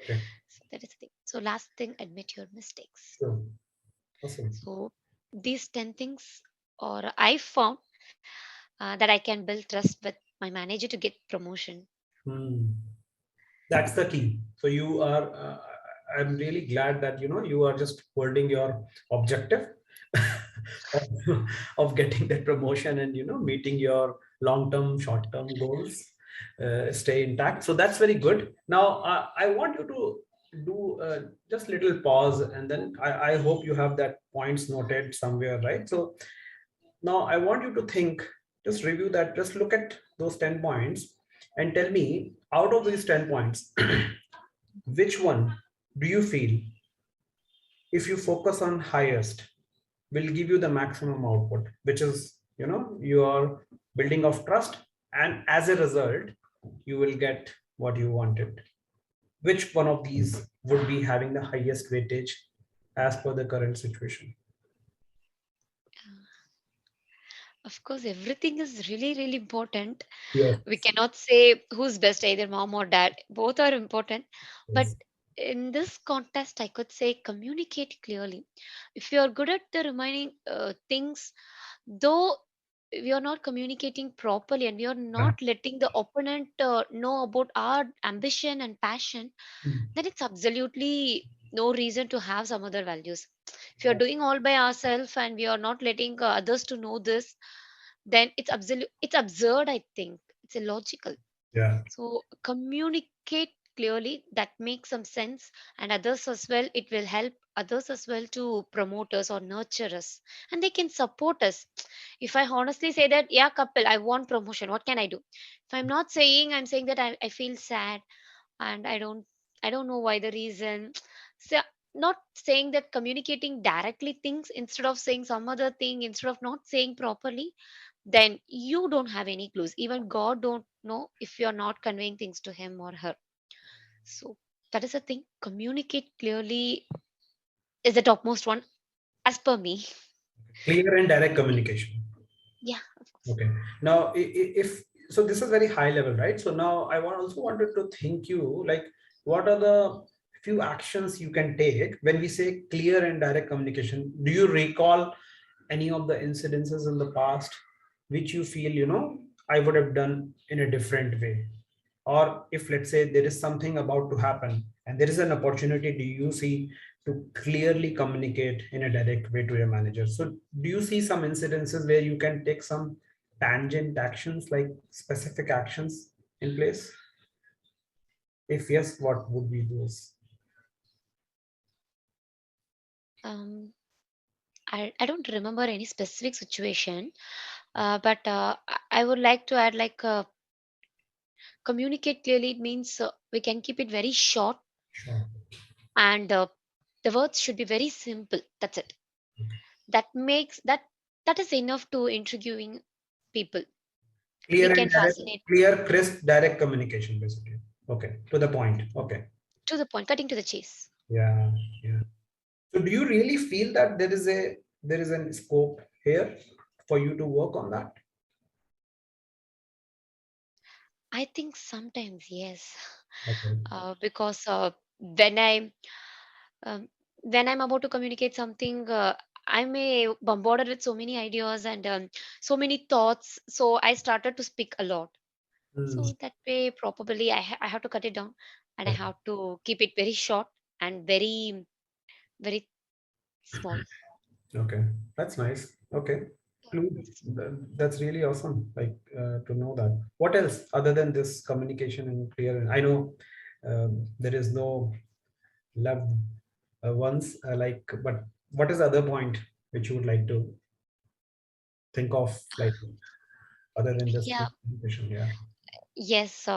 Speaker 2: Okay.
Speaker 4: So that is the thing. So last thing, admit your mistakes.
Speaker 2: Sure. Awesome.
Speaker 4: So these 10 things, or I found that I can build trust with my manager to get promotion.
Speaker 2: Mm. That's the key. So you are I'm really glad that you are just holding your objective of, of getting that promotion, and meeting your long term, short term goals, stay intact. So that's very good. Now I want you to do just little pause, and then I hope you have that points noted somewhere, right? So now I want you to think, just review that, just look at those 10 points and tell me, out of these 10 points, which one do you feel, if you focus on highest, will give you the maximum output, which is, your building of trust, and as a result, you will get what you wanted. Which one of these would be having the highest weightage as per the current situation?
Speaker 4: Of course, everything is really, really important.
Speaker 2: Yes.
Speaker 4: We cannot say who's best, either mom or dad. Both are important. But
Speaker 2: Yes.
Speaker 4: in this contest, I could say communicate clearly. If you are good at the remaining things, though we are not communicating properly and we are
Speaker 2: Yeah.
Speaker 4: not letting the opponent know about our ambition and passion,
Speaker 2: Mm.
Speaker 4: then it's absolutely no reason to have some other values. If you're doing all by ourselves and we are not letting others to know this, then it's absurd, I think. It's illogical.
Speaker 2: Yeah.
Speaker 4: So communicate clearly, that makes some sense, and others as well. It will help others as well to promote us or nurture us, and they can support us. If I honestly say that, yeah, couple, I want promotion, what can I do? If I'm not saying, I'm saying that I feel sad, and I don't know why the reason. So not saying that, communicating directly things instead of saying some other thing, instead of not saying properly, then you don't have any clues. Even God don't know if you're not conveying things to him or her. So that is the thing. Communicate clearly is the topmost one. as per me.
Speaker 2: Clear and direct communication.
Speaker 4: Yeah, of course.
Speaker 2: Okay. Now, if so, this is very high level, right? So now I want also wanted to think you like, what are the few actions you can take when we say clear and direct communication? Do you recall any of the incidences in the past which you feel, I would have done in a different way? Or if, let's say, there is something about to happen and there is an opportunity, do you see to clearly communicate in a direct way to your manager? So do you see some incidences where you can take some tangent actions, like specific actions in place? If yes, what would be those?
Speaker 4: Um, I don't remember any specific situation, but I would like to add like communicate clearly. It means we can keep it very short,
Speaker 2: Sure.
Speaker 4: and the words should be very simple. That's it. That is enough to intriguing people. We
Speaker 2: Clear and
Speaker 4: can
Speaker 2: direct,
Speaker 4: fascinate
Speaker 2: clear, crisp, direct communication, basically. Okay, to the point. Okay.
Speaker 4: to the point, cutting to the chase.
Speaker 2: Yeah, yeah. So do you really feel that there is an scope here for you to work on that?
Speaker 4: I think sometimes yes,
Speaker 2: Okay.
Speaker 4: because um, when I'm about to communicate something, I may bombarded with so many ideas and so many thoughts. So I started to speak a lot.
Speaker 2: Hmm.
Speaker 4: So that way, probably I have to cut it down, and I
Speaker 2: Okay.
Speaker 4: have to keep it very short and very small.
Speaker 2: Okay. That's nice. Okay. Clue. That's really awesome. Like to know that. What else other than this communication and clear? I know there is no loved ones like, but what is the other point which you would like to think of, like other than just
Speaker 4: Yeah,
Speaker 2: communication? Yeah.
Speaker 4: yes.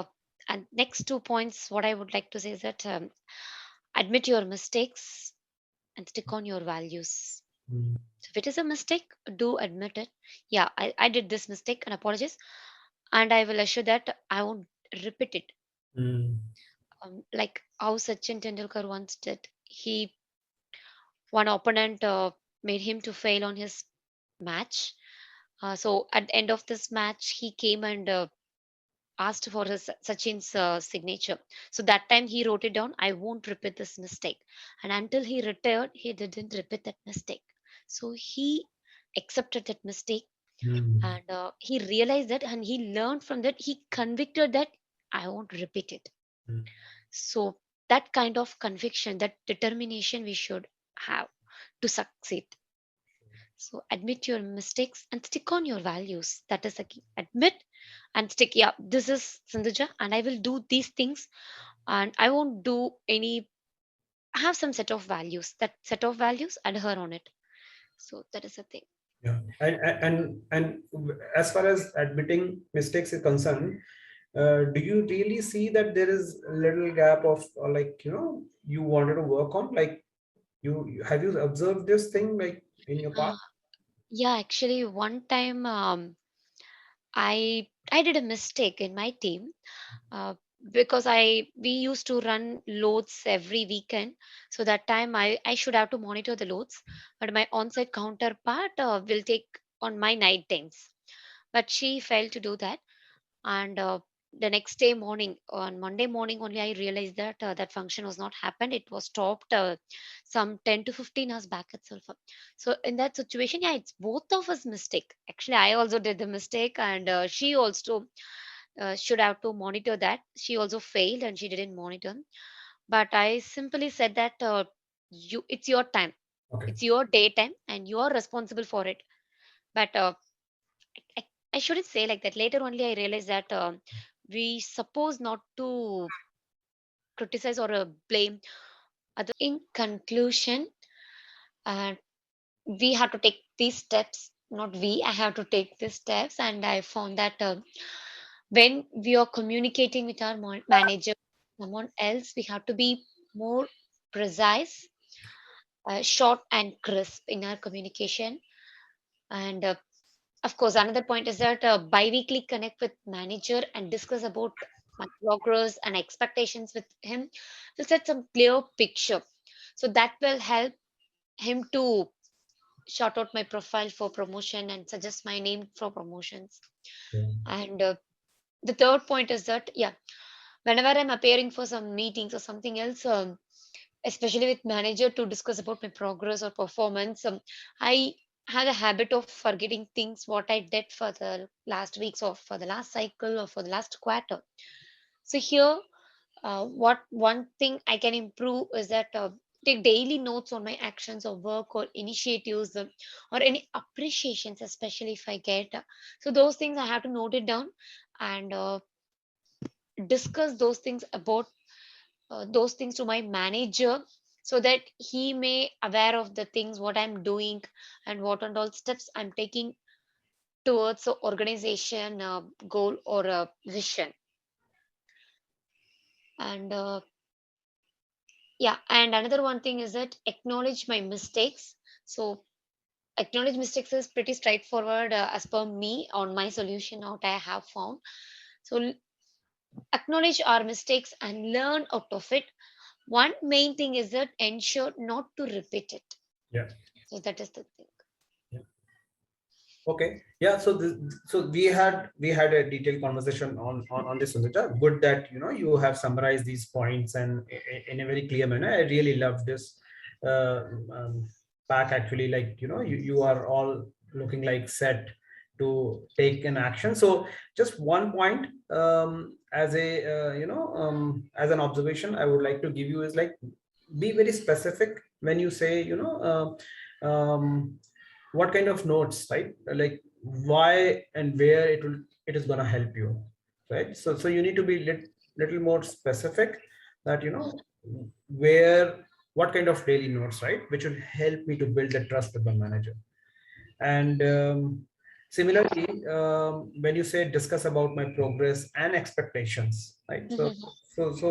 Speaker 4: And next 2 points, what I would like to say is that admit your mistakes and stick on your values.
Speaker 2: Hmm.
Speaker 4: So if it is a mistake, do admit it. Yeah, I did this mistake and apologize, and I will assure that I won't repeat it.
Speaker 2: Hmm.
Speaker 4: Like how Sachin Tendulkar once did. He One opponent made him to fail on his match. So at the end of this match, he came and asked for his Sachin's signature. So that time he wrote it down. I won't repeat this mistake. And until he retired, he didn't repeat that mistake. So he accepted that mistake,
Speaker 2: Hmm.
Speaker 4: and he realized that, and he learned from that. He convicted that I won't repeat it.
Speaker 2: Hmm.
Speaker 4: So that kind of conviction, that determination, we should have to succeed. So admit your mistakes and stick on your values. That is the key. Admit and stick. Yeah, this is Sindhuja, and I will do these things, and I won't do any. I have some set of values. That set of values, adhere on it. So that is the thing.
Speaker 2: Yeah. And as far as admitting mistakes is concerned, do you really see that there is a little gap of like, you wanted to work on, like have you observed this thing like in your
Speaker 4: Uh,
Speaker 2: past?
Speaker 4: yeah, actually, one time I did a mistake in my team, uh, because we used to run loads every weekend. So that time I should have to monitor the loads, but my on-site counterpart will take on my night times. But she failed to do that, and the next day morning, on Monday morning only, I realized that that function was not happened. It was stopped some 10 to 15 hours back itself. So in that situation, yeah, it's both of us mistake. Actually, I also did the mistake, and she also should have to monitor that. She also failed and she didn't monitor. But I simply said that it's your time,
Speaker 2: Okay.
Speaker 4: it's your daytime, and you are responsible for it. But I, I shouldn't say like that. Later only I realized that we suppose not to criticize or blame other. In conclusion, uh, we have to take these steps. Not we. I have to take these steps, and I found that when we are communicating with our manager, someone else, we have to be more precise, short and crisp in our communication. And of course, another point is that bi-weekly connect with manager and discuss about my progress and expectations with him will set some clear picture. So that will help him to shout out my profile for promotion and suggest my name for promotions.
Speaker 2: Yeah.
Speaker 4: And the third point is that, yeah, whenever I'm appearing for some meetings or something else, especially with manager to discuss about my progress or performance, I had a habit of forgetting things what I did for the last weeks or for the last cycle or for the last quarter. So here, what one thing I can improve is that take daily notes on my actions or work or initiatives, or any appreciations, especially if I get. So those things I have to note it down and discuss those things about those things to my manager, so that he may aware of the things what I'm doing and what and all steps I'm taking towards the organization goal or vision. And yeah, and another one thing is that acknowledge my mistakes. So acknowledge mistakes is pretty straightforward as per me on my solution what I have found. So acknowledge our mistakes and learn out of it. One main thing is that ensure not to repeat it.
Speaker 2: Yeah.
Speaker 4: So that is the thing.
Speaker 2: Yeah. Okay. Yeah. So so we had a detailed conversation on this, Sundita. Good that you have summarized these points and in a very clear manner. I really love this uh, um, pack. Actually, like you are all looking like set to take an action. So just one point as a as an observation I would like to give you is like, be very specific when you say what kind of notes, right? Like why and where it is going to help you, right? So you need to be little more specific, that where, what kind of daily notes, right, which will help me to build the trust with the manager. And similarly, when you say discuss about my progress and expectations, right? So
Speaker 4: Mhm.
Speaker 2: so so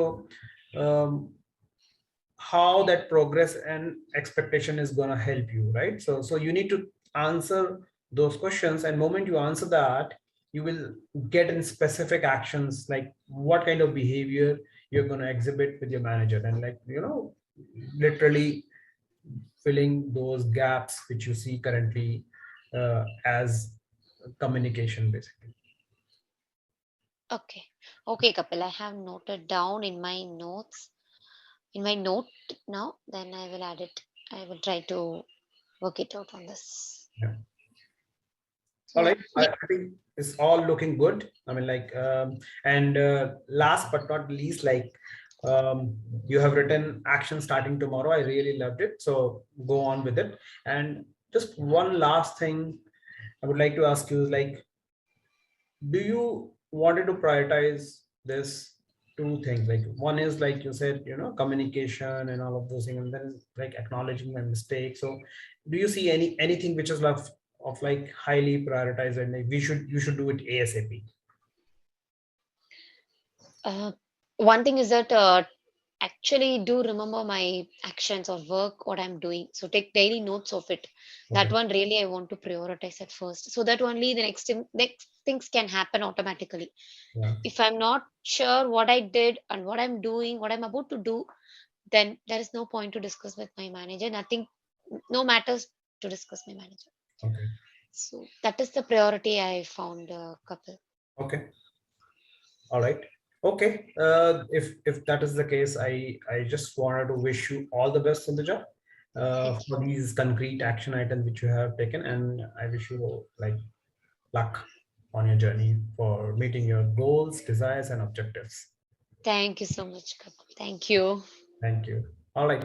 Speaker 2: um, how that progress and expectation is going to help you, right? So you need to answer those questions, and moment you answer that, you will get in specific actions, like what kind of behavior you're going to exhibit with your manager, and like literally filling those gaps which you see currently as communication, basically.
Speaker 4: Okay. Okay, Kapil, I have noted down in my notes, in my note now, then I will add it. I will try to work it out on this.
Speaker 2: Yeah.
Speaker 4: So
Speaker 2: All
Speaker 4: yeah,
Speaker 2: right. I think it's all looking good. I mean, like, and last but not least, like, you have written action starting tomorrow. I really loved it. So go on with it. And just one last thing I would like to ask you is like, do you wanted to prioritize this two things? Like one is like you said, communication and all of those things, and then like acknowledging my mistakes. So do you see anything which is of like highly prioritized, and like you should do it ASAP?
Speaker 4: uh, one thing is that actually do remember my actions or work what I'm doing. So take daily notes of it. That
Speaker 2: Okay.
Speaker 4: one really I want to prioritize at first, so that only the next things can happen automatically.
Speaker 2: Yeah.
Speaker 4: If I'm not sure what I did and what I'm doing, what I'm about to do, then there is no point to discuss with my manager. Nothing, no matters to discuss my manager.
Speaker 2: Okay.
Speaker 4: So that is the priority I found, couple.
Speaker 2: Okay. All right. Okay. If that is the case, I just wanted to wish you all the best, Sindhuja,
Speaker 4: Thank you.
Speaker 2: for these concrete action items which you have taken, and I wish you like luck on your journey for meeting your goals, desires, and objectives.
Speaker 4: Thank you so much, couple. Thank you.
Speaker 2: Thank you. All right.